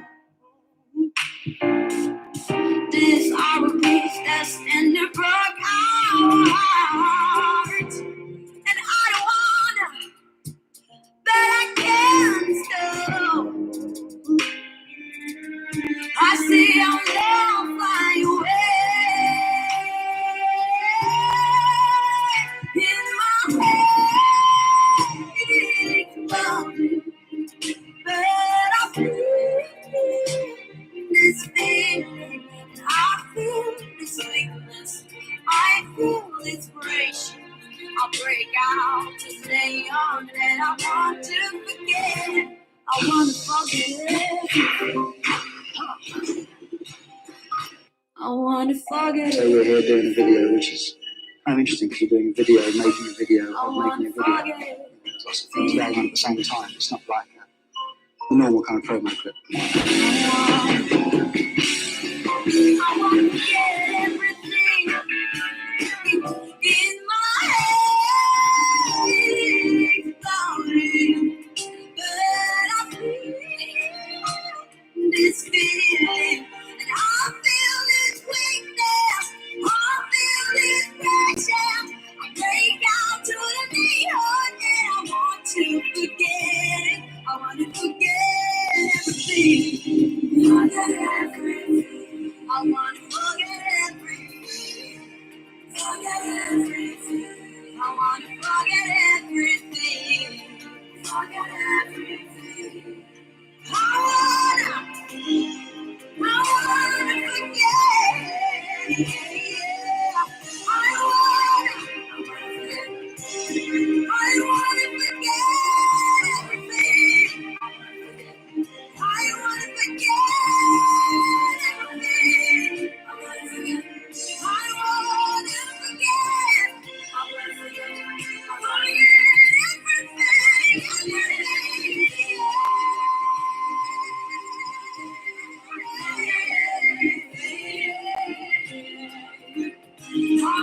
this our peace that's in the broke our heart. And I don't wanna, but I can't stop. I see our love fly away in my head. It's lovely, but I feel this feeling. I feel this weakness. I feel inspiration. I'll break out to stay on, and I want to forget. I want to forget. I want to forget. So we're here doing a video, which is kind of interesting because you're doing a video, making a video of making a video. There's lots of things going on at the same time. It's not like a normal kind of promo clip. I want to forget everything in my head. Exploding, but I feel this feeling, and I feel this weakness. I feel this pressure. I break out to the neon, and I want to forget. I want to forget everything. Forget everything. I want to forget everything. Forget everything. I want to forget everything. Forget everything. I wanna forget. I wanna forget everything. I wanna forget everything. I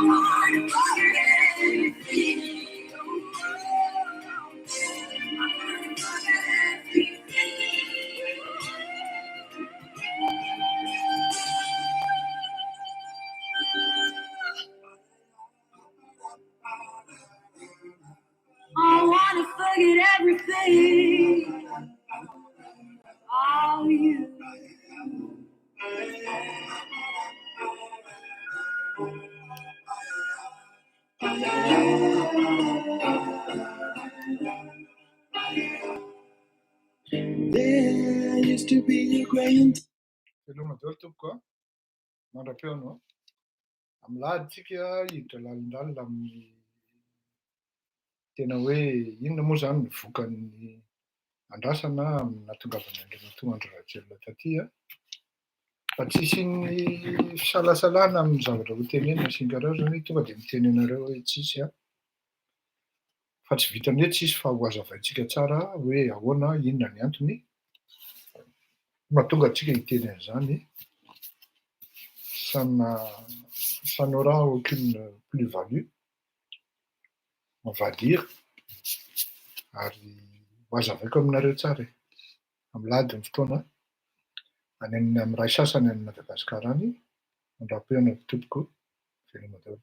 wanna forget. I wanna forget everything. All you. There used to be a grey. Veloma daholo tompoko a, mandra-peo no. Amilahaditsika hiditra lalindalina amin'ny tena hoe inona moa zany ny vokan'ny andrasana amin'ny nahatongavana an'ilay Andry Rajoelina taty a. Fa tsisy ny fisalasalana amin'ny zavatra ho tenenina singareo zany tonga dia mitenenareo hoe tsisy a. Fa tsy vitany hoe tsisy fa ho hazavaintsika tsara hoe ahoana inona ny antony mahatonga antsika hiteny an'izany. Ça n'aura aucune plus-value, on va dire. Ary ho hazavaiko aminareo tsara e. Amilahady ny fotoana any amin'ny ray sasany any Madagasikara any Rappeana tompoko, fiainana daholo.